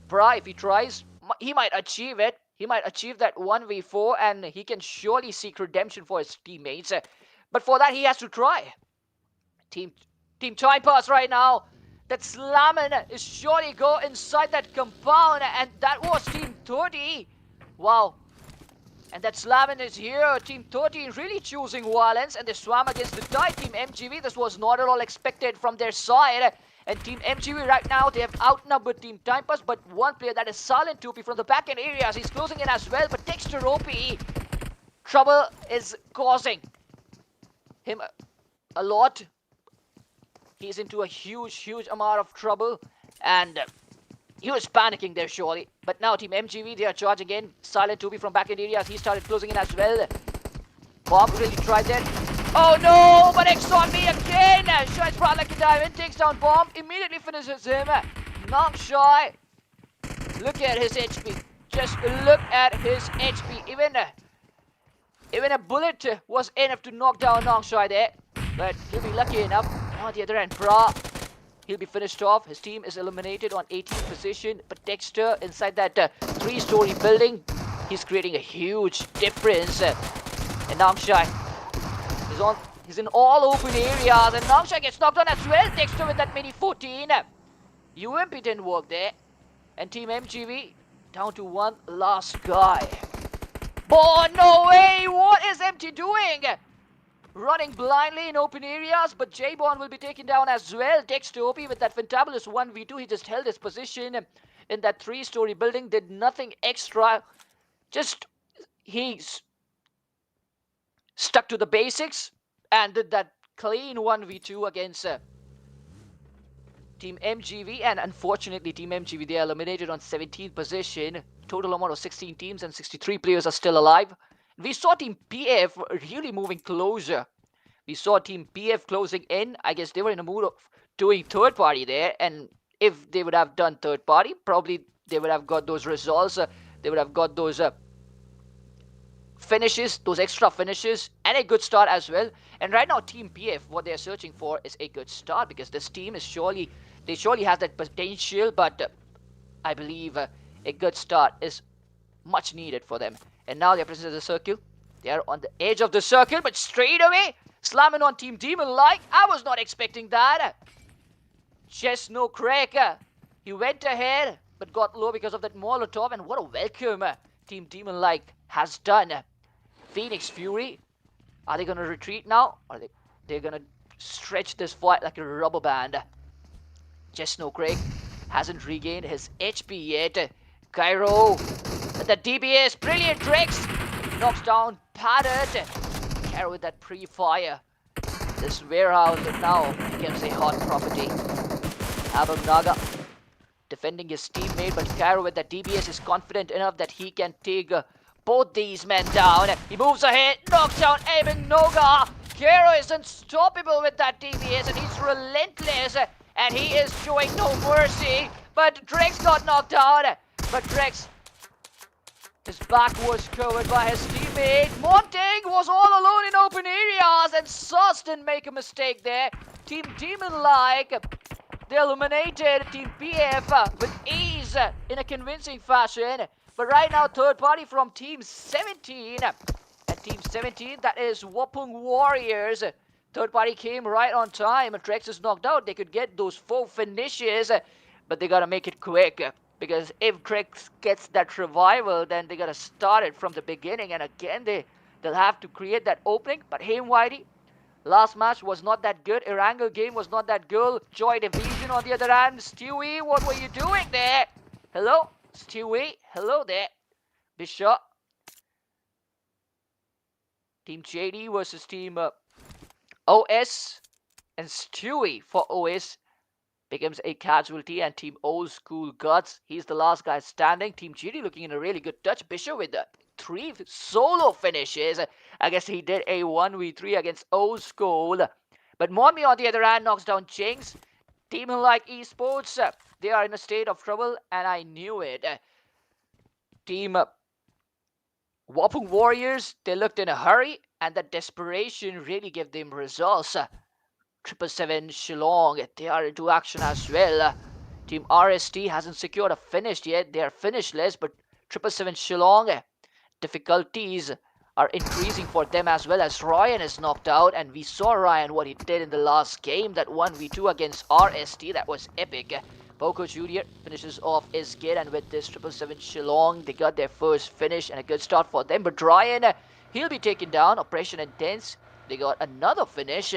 Pra, if he tries, he might achieve it. he might achieve that 1v4 and he can surely seek redemption for his teammates. But for that, he has to try. Team Time Pass right now. That Slamming is surely go inside that compound, and that was Team 30. Wow. And that Slamming is here. Team 13 really choosing violence, and they swam against the tide. Team MGV, this was not at all expected from their side. And Team MGV right now, they have outnumbered Team Time Pass, but one player, that is Silent 2P from the back end areas, he's closing in as well. But Dexter OP, trouble is causing him a lot. He's into a huge amount of trouble, and he was panicking there surely. But now Team MGV, they are charging in. Silent 2B from back end areas, he started closing in as well. Bomb really tried that. Oh no, but X on me again. Shai's proud like a diamond, takes down Bomb, immediately finishes him. Not Shai. Look at his HP. Just look at his HP. Even a bullet was enough to knock down Nong Shai there. But he'll be lucky enough. On the other end, Bra, he'll be finished off. His team is eliminated on 18th position. But Dexter, inside that 3-story building, he's creating a huge difference. And Nong Shai, he's in all open areas. And Nong Shai gets knocked on as well. Dexter with that mini 14. UMP didn't work there. And Team MGV down to one last guy. Oh, no way! What is MT doing? Running blindly in open areas, but J-Bond will be taken down as well. Dexter OP with that fantabulous 1v2. He just held his position in that 3-story building, did nothing extra. Just, he's stuck to the basics and did that clean 1v2 against Team MGV. And unfortunately, Team MGV, they are eliminated on 17th position. Total amount of 16 teams and 63 players are still alive. We saw Team PF really moving closer. We saw Team PF closing in. I guess they were in a mood of doing third party there. And if they would have done third party, probably they would have got those results. They would have got those finishes, those extra finishes, and a good start as well. And right now, Team PF, what they're searching for is a good start, because this team is surely has that potential. But I believe a good start is much needed for them. And now they're present in the circle. They are on the edge of the circle, but straight away, slamming on Team Demon like. I was not expecting that. Just no cracker. He went ahead, but got low because of that Molotov. And what a welcome Team Demon like has done. Phoenix Fury, are they going to retreat now? Or they're going to stretch this fight like a rubber band? Just no Craig hasn't regained his HP yet. Cairo, the DBS, brilliant tricks, knocks down Padded. Cairo with that pre-fire. This warehouse now becomes a hot property. Abam Naga defending his teammate, but Cairo with that DBS is confident enough that he can take both these men down. He moves ahead, knocks down Abam Naga. Cairo is unstoppable with that DBS, and he's relentless, and he is showing no mercy. But Drex got knocked down. But Drex, his back was covered by his teammate. Montague was all alone in open areas, and Sus didn't make a mistake there. Team Demon-like, they eliminated Team PF with ease in a convincing fashion. But right now, third party from Team 17. And Team 17, that is Wapung Warriors. Third party came right on time. Drex is knocked out. They could get those 4 finishes, but they gotta make it quick. Because if Drex gets that revival, then they gotta start it from the beginning. And again, they'll have to create that opening. But hey, Whitey, last match was not that good. Erangel game was not that good. Joy Division on the other hand. Stewie, what were you doing there? Hello? Stewie, hello there. Bishop. Team JD versus Team OS. And Stewie for OS becomes a casualty, and Team Old School Guts, he's the last guy standing. Team GD looking in a really good touch. Bishop with the 3 solo finishes. I guess he did a 1v3 against Old School. But Monmi on the other hand knocks down Jinx. Team like Esports, they are in a state of trouble, and I knew it. Team Wapung Warriors, they looked in a hurry, and that desperation really gave them results. 777 Shillong, they are into action as well. Team RST hasn't secured a finish yet. They are finishless, but 777 Shillong. Difficulties are increasing for them as well, as Ryan is knocked out, and we saw Ryan what he did in the last game, that 1v2 against RST. That was epic. Poco Jr. finishes off his kid, and with this 777 Shillong, they got their first finish and a good start for them. But Ryan, he'll be taken down. Operation Intense, they got another finish,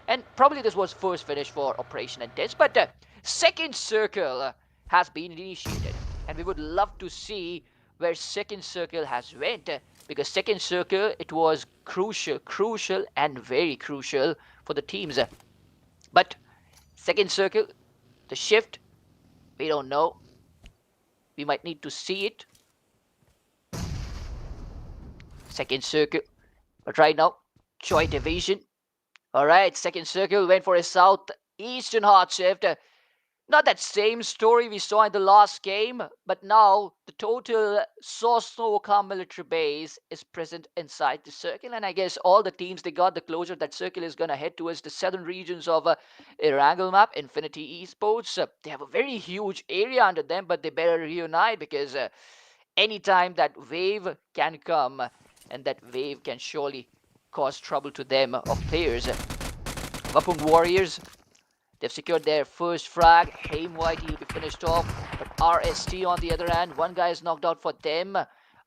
and probably this was first finish for Operation Intense. But second circle has been initiated, and we would love to see where second circle has went, because second circle, it was crucial and very crucial for the teams. But second circle, the shift, we don't know. We might need to see it. Second circle, but right now, Joy Division. Alright, second circle went for a southeastern hard shift. Not that same story we saw in the last game, but now the total Sosnoka military base is present inside the circle, and I guess all the teams, they got the closure. That circle is going to head towards the southern regions of Erangel map, Infinity Esports. They have a very huge area under them, but they better reunite, because anytime that wave can come, and that wave can surely cause trouble to them of players. Wapung Warriors, they've secured their first frag. Haim Whitey will be finished off. But RST on the other hand, one guy is knocked out for them.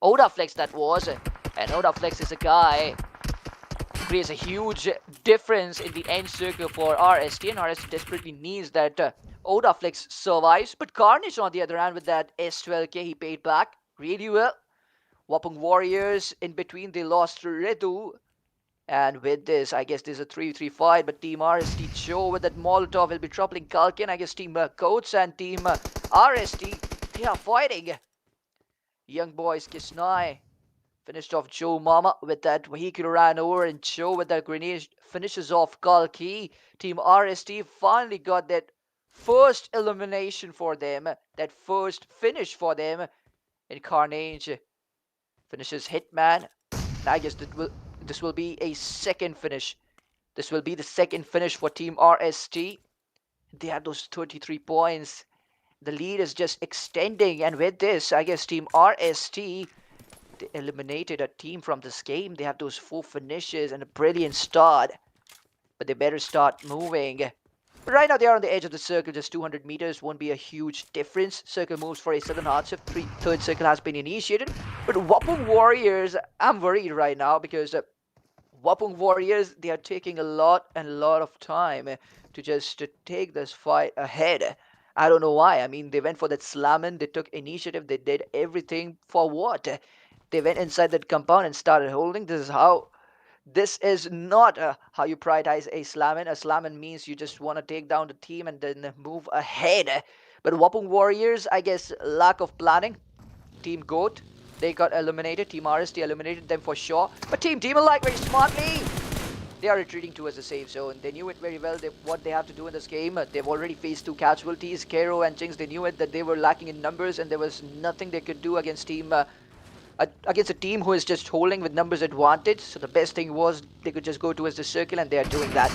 Odaflex that was. And Odaflex is a guy who creates a huge difference in the end circle for RST. And RST desperately needs that Odaflex survives. But Carnage on the other hand, with that S12k, he paid back really well. Wapung Warriors, in between, they lost Ritu. And with this, I guess there's a 3v3 fight, but Team RST Cho with that Molotov will be troubling Kalkin. I guess Team Coats and Team RST, they are fighting. Young Boys Kisnai finished off Joe Mama with that vehicle ran over, and Cho with that grenade finishes off Kalki. Team RST finally got that first elimination for them, that first finish for them. And Carnage finishes Hitman. And I guess this will be a second finish. This will be the second finish for Team RST. They have those 33 points. The lead is just extending. And with this, I guess Team RST, they eliminated a team from this game. They have those 4 finishes and a brilliant start. But they better start moving. But right now they are on the edge of the circle. Just 200 meters won't be a huge difference. Circle moves for a southern hard shift. Third circle has been initiated. But Wapung Warriors, I'm worried right now, because Wapung Warriors, they are taking a lot of time to just take this fight ahead. I don't know why. I mean, they went for that slamming, they took initiative, they did everything for what? They went inside that compound and started holding. This is not how you prioritize a slamming. A slamming means you just want to take down the team and then move ahead. But Wapung Warriors, I guess, lack of planning. Team Goat, they got eliminated. Team RST eliminated them for sure. But Team Demon Like, very smartly, they are retreating towards the safe zone. They knew it very well, what they have to do in this game. They've already faced 2 casualties. Kero and Jinx, they knew it, that they were lacking in numbers, and there was nothing they could do against a team who is just holding with numbers advantage. So the best thing was they could just go towards the circle, and they are doing that.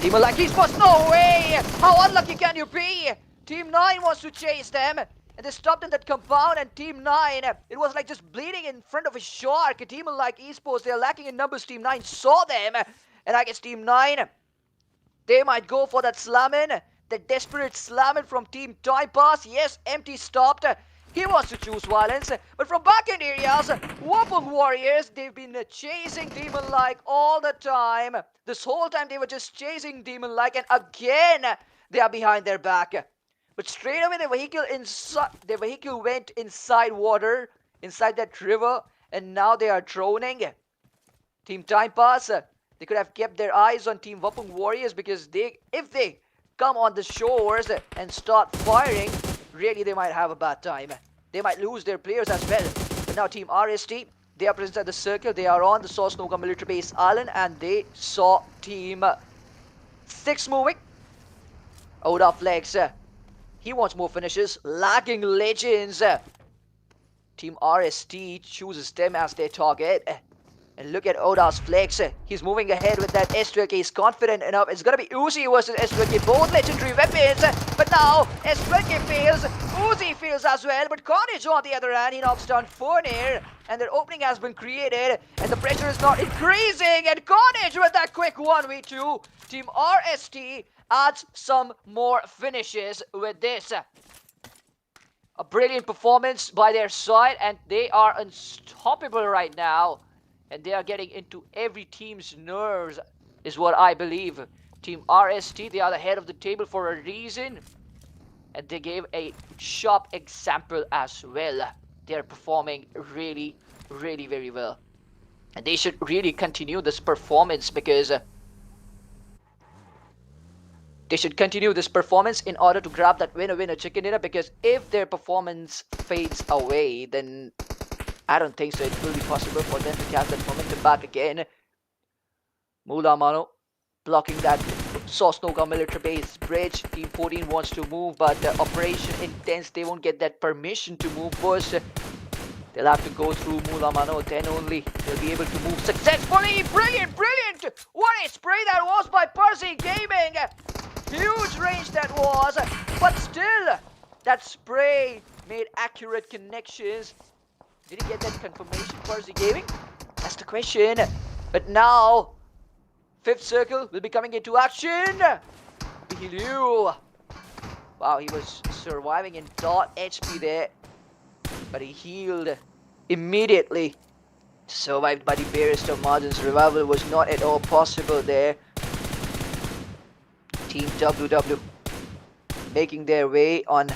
Demon Like Esports, no way! How unlucky can you be? Team 9 wants to chase them, and they stopped in that compound, and Team 9, it was like just bleeding in front of a shark. Demon Like Esports, they're lacking in numbers. Team 9 saw them, and I guess Team 9, they might go for that slamming, the desperate slamming from Team Time Pass. Yes, Empty stopped. He wants to choose violence, but from back-end areas, Wapung Warriors, they've been chasing Demon Like all the time. This whole time they were just chasing Demon Like, and again, they are behind their back. But straight away, the vehicle went inside water, inside that river, and now they are droning. Team Time Pass, they could have kept their eyes on Team Wapung Warriors, because if they come on the shores and start firing, really they might have a bad time. They might lose their players as well. But now Team RST, they are present at the circle. They are on the Sosnoka military base island, and they saw Team 6 moving. Odaflex, he wants more finishes. Lagging Legends, Team RST chooses them as their target.
And look at Oda's flex. He's moving ahead with that S12K. He's confident enough. It's going to be Uzi versus S12K. Both legendary weapons. But now S12K fails. Uzi fails as well. But Carnage on the other hand, he knocks down Furnier. And their opening has been created. And the pressure is not increasing. And Carnage with that quick 1v2. Team RST adds some more finishes with this. A brilliant performance by their side. And they are unstoppable right now. And they are getting into every team's nerves, is what I believe. Team RST, they are the head of the table for a reason. And they gave a sharp example as well. They are performing really, really very well. And they should really continue this performance because... they should continue this performance in order to grab that winner chicken dinner, because if their performance fades away, then I don't think so it will be possible for them to catch that momentum back again. Mula Mano blocking that Sosnoka military base bridge. Team 14 wants to move, but Operation Intense, they won't get that permission to move first. They'll have to go through Mula Mano, then only they'll be able to move successfully. Brilliant, brilliant! What a spray that was by Percy Gaming! Huge range that was, but still, that spray made accurate connections. Did he get that confirmation for Percy Gaming? That's the question. But now, 5th circle will be coming into action. Liu. Wow, he was surviving in dot HP there. But he healed immediately. Survived by the barrister margins. Revival was not at all possible there. Team WW making their way on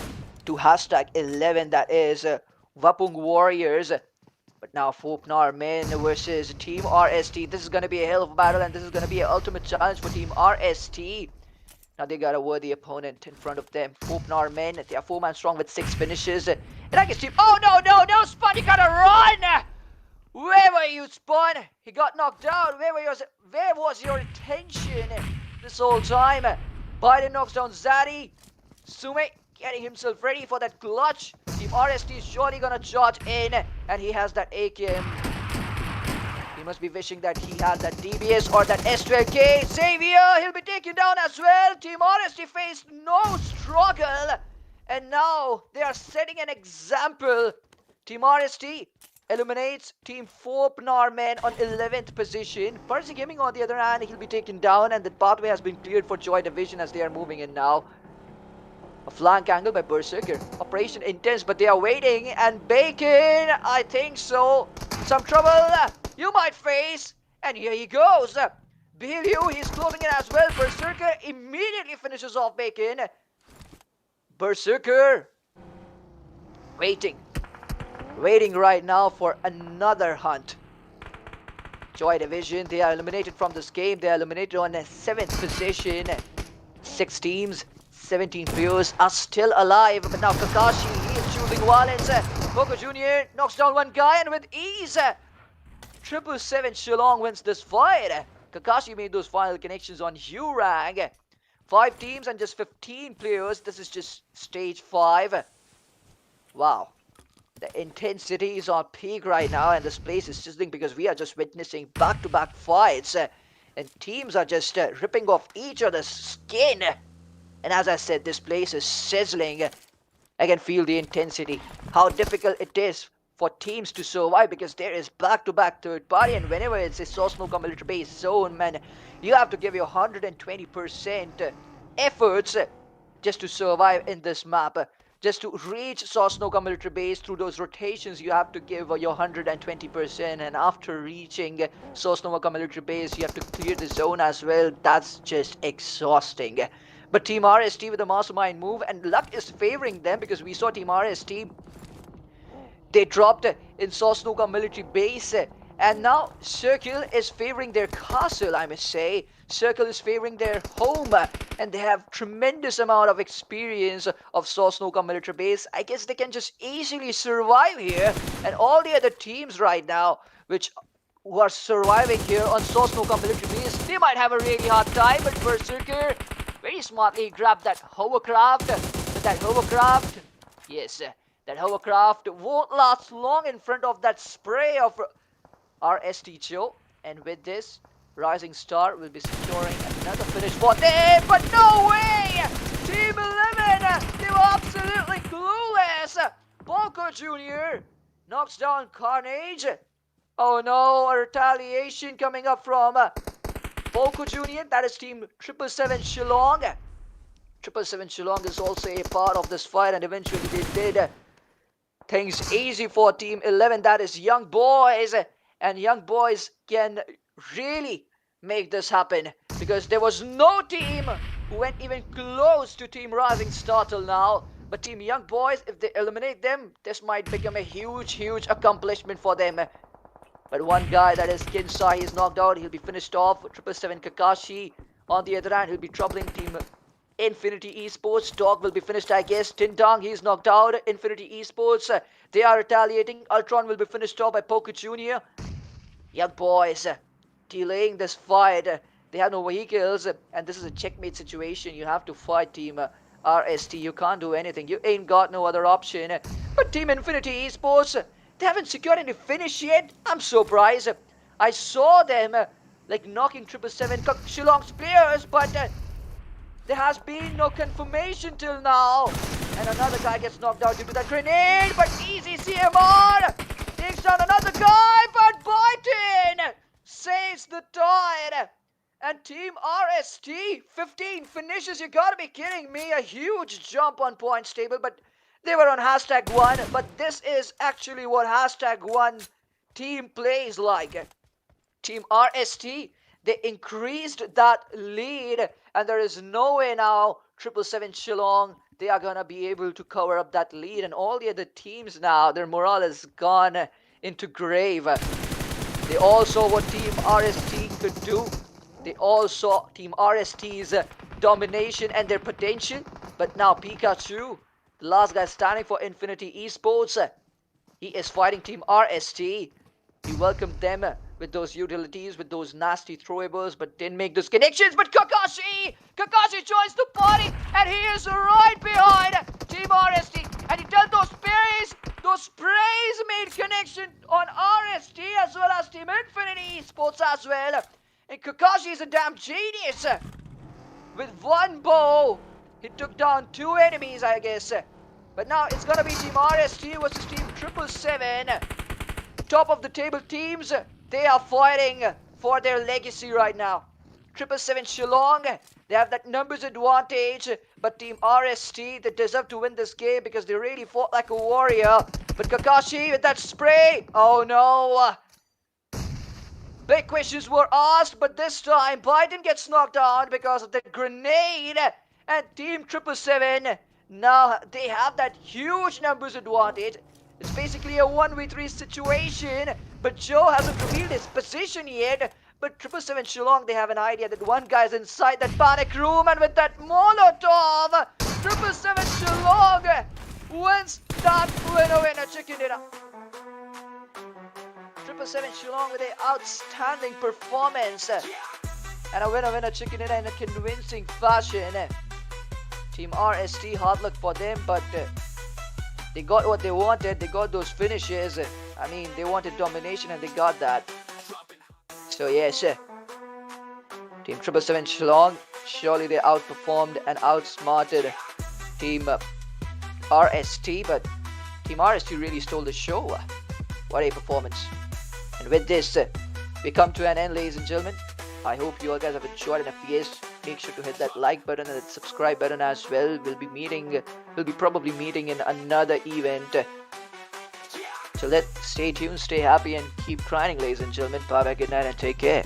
to hashtag 11, that is Wapung Warriors. But now Fopnar Men versus Team RST. This is going to be a hell of a battle, and this is going to be an ultimate challenge for Team RST. Now they got a worthy opponent in front of them. Fopnar Men, they are 4-man strong with 6 finishes. And I can see, oh no, Spawn, you gotta run! Where were you, Spawn? He got knocked down. Where was your attention this whole time? Biden knocks down Zaddy. Sume getting himself ready for that clutch. Team RST is surely gonna charge in, and he has that AKM. He must be wishing that he had that DBS or that S12K. Xavier, he'll be taken down as well. Team RST faced no struggle, and now they are setting an example. Team RST eliminates Team Fopnar Men on 11th position. Percy Gaming on the other hand, he'll be taken down, and the pathway has been cleared for Joy Division as they are moving in now. A flank angle by Berserker. Operation Intense, but they are waiting. And Bacon, I think so. Some trouble you might face. And here he goes. Bilyu, he's closing it as well. Berserker immediately finishes off Bacon. Berserker waiting right now for another hunt. Joy Division, they are eliminated from this game. They are eliminated on a 7th position. 6 teams, 17 players are still alive. But now Kakashi, he is choosing violence. Boko Jr. knocks down one guy, and with ease, 777 Shillong wins this fight. Kakashi made those final connections on Hurang. 5 teams and just 15 players. This is just stage 5. Wow. The intensity is on peak right now, and this place is sizzling because we are just witnessing back-to-back fights. And teams are just ripping off each other's skin. And as I said, this place is sizzling. I can feel the intensity. How difficult it is for teams to survive, because there is back-to-back third party, and whenever it's a Sosnoka military base zone, man, you have to give your 120% efforts just to survive in this map. Just to reach Sosnoka military base through those rotations, you have to give your 120%, and after reaching Sosnoka military base, you have to clear the zone as well. That's just exhausting. But Team RST with a mastermind move, and luck is favoring them, because we saw Team RST, they dropped in Sosnoka military base, and now Circle is favoring their castle, I must say. Circle is favoring their home, and they have tremendous amount of experience of Sosnoka military base. I guess they can just easily survive here, and all the other teams right now who are surviving here on Sosnoka military base, they might have a really hard time. But Berserker very smartly grabbed that hovercraft. But that hovercraft, yes, that hovercraft won't last long in front of that spray of RST Joe. And with this, Rising Star will be securing another finish for them. But no way! Team 11, they were absolutely clueless. Bonko Jr. knocks down Carnage. Oh no, a retaliation coming up from Bonko Jr. That is Team 777 Shillong. 777 Shillong is also a part of this fight, and eventually they did things easy for Team 11. That is Young Boys. And Young Boys can really make this happen, because there was no team who went even close to Team Rising Star till now. But Team Young Boys, if they eliminate them, this might become a huge accomplishment for them. But one guy, that is Kinsai, is knocked out. He'll be finished off. 777 Kakashi, on the other hand, he'll be troubling Team Infinity Esports. Dog will be finished, I guess. Tintang, he's knocked out. Infinity Esports, they are retaliating. Ultron will be finished off by Poker Jr. Young Boys delaying this fight. They have no vehicles, and this is a checkmate situation. You have to fight Team RST. You can't do anything. You ain't got no other option. But Team Infinity Esports, they haven't secured any finish yet. I'm surprised. I saw them like knocking 777 Shillong's players, but there has been no confirmation till now. And another guy gets knocked out due to that grenade. But easy CMR takes down another guy. But Biden saves the tide. And Team RST, 15 finishes. You gotta be kidding me. A huge jump on points table. But they were on #1. But this is actually what #1 team plays like. Team RST, they increased that lead, and there is no way now 777 Shillong, they are gonna be able to cover up that lead. And all the other teams now, their morale has gone into grave. They all saw what Team RST could do. They all saw Team RST's domination and their potential. But now Pikachu, the last guy standing for Infinity Esports, he is fighting Team RST. He welcomed them with those utilities, with those nasty throwables, but didn't make those connections. But Kakashi joins the party, and he is right behind Team RST. And he done those sprays. Those sprays made connection on RST as well as Team Infinity Esports as well. And Kakashi is a damn genius. With one bow, he took down 2 enemies, I guess. But now it's gonna be Team RST versus Team 777. Top of the table teams, they are fighting for their legacy right now. 777 Shillong, they have that numbers advantage. But Team RST, they deserve to win this game because they really fought like a warrior. But Kakashi with that spray, oh no. Big questions were asked, but this time Biden gets knocked down because of the grenade. And Team 777, now they have that huge numbers advantage. It's basically a 1v3 situation, but Joe hasn't revealed his position yet. But 777 Shillong, they have an idea that one guy's inside that panic room, and with that Molotov, 777 Shillong wins that winner chicken dinner. 777 Shillong with an outstanding performance and a winner chicken dinner in a convincing fashion. Team RST, hard luck for them, but they got what they wanted. They got those finishes. I mean, they wanted domination and they got that. So yes, Team 777 Shillong, surely they outperformed and outsmarted Team RST, but Team RST really stole the show. What a performance. And with this, we come to an end, ladies and gentlemen. I hope you all guys have enjoyed, and if yes, make sure to hit that like button and that subscribe button as well. We'll be probably meeting in another event. So stay tuned, stay happy, and keep grinding, ladies and gentlemen. Bye bye, good night, and take care.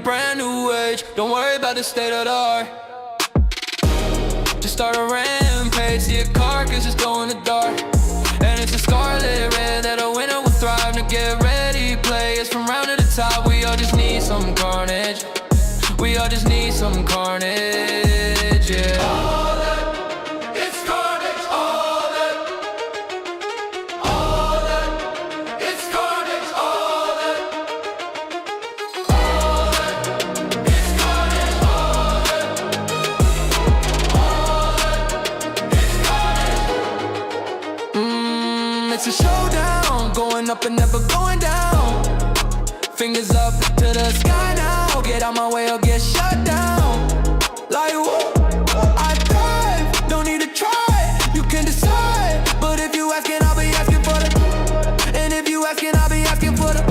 brand new age. Don't worry about the state of the art. Just start a rampage, see a carcass is going to dark. And it's a scarlet red that a winner will thrive. Now get ready, players from round to the top. We all just need some carnage. We all just need some carnage, yeah. All that, it's carnage. All that, it's carnage. All that, it's carnage. All that, it's carnage. It's a showdown, going up and never going down. Fingers up to the sky now. Get out my way or get shut down. Like whoa, I thrive, don't need to try. You can decide, but if you asking, I'll be asking for the. And if you asking, I'll be asking for the.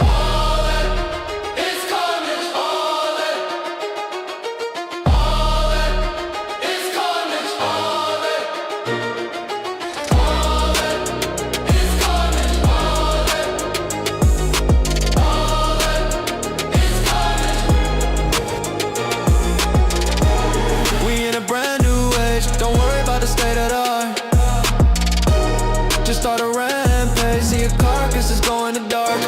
All that is carnage. All that is carnage. All that is carnage. We in a brand new age. Don't worry about the state of the art. Just start a rampage, see a carcass is going to dark.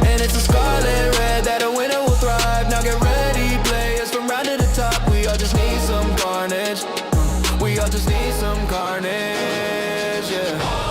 And it's a scarlet red that a winner will thrive. Now get ready, players from round to the top. We all just need some carnage. We all just need some carnage, yeah.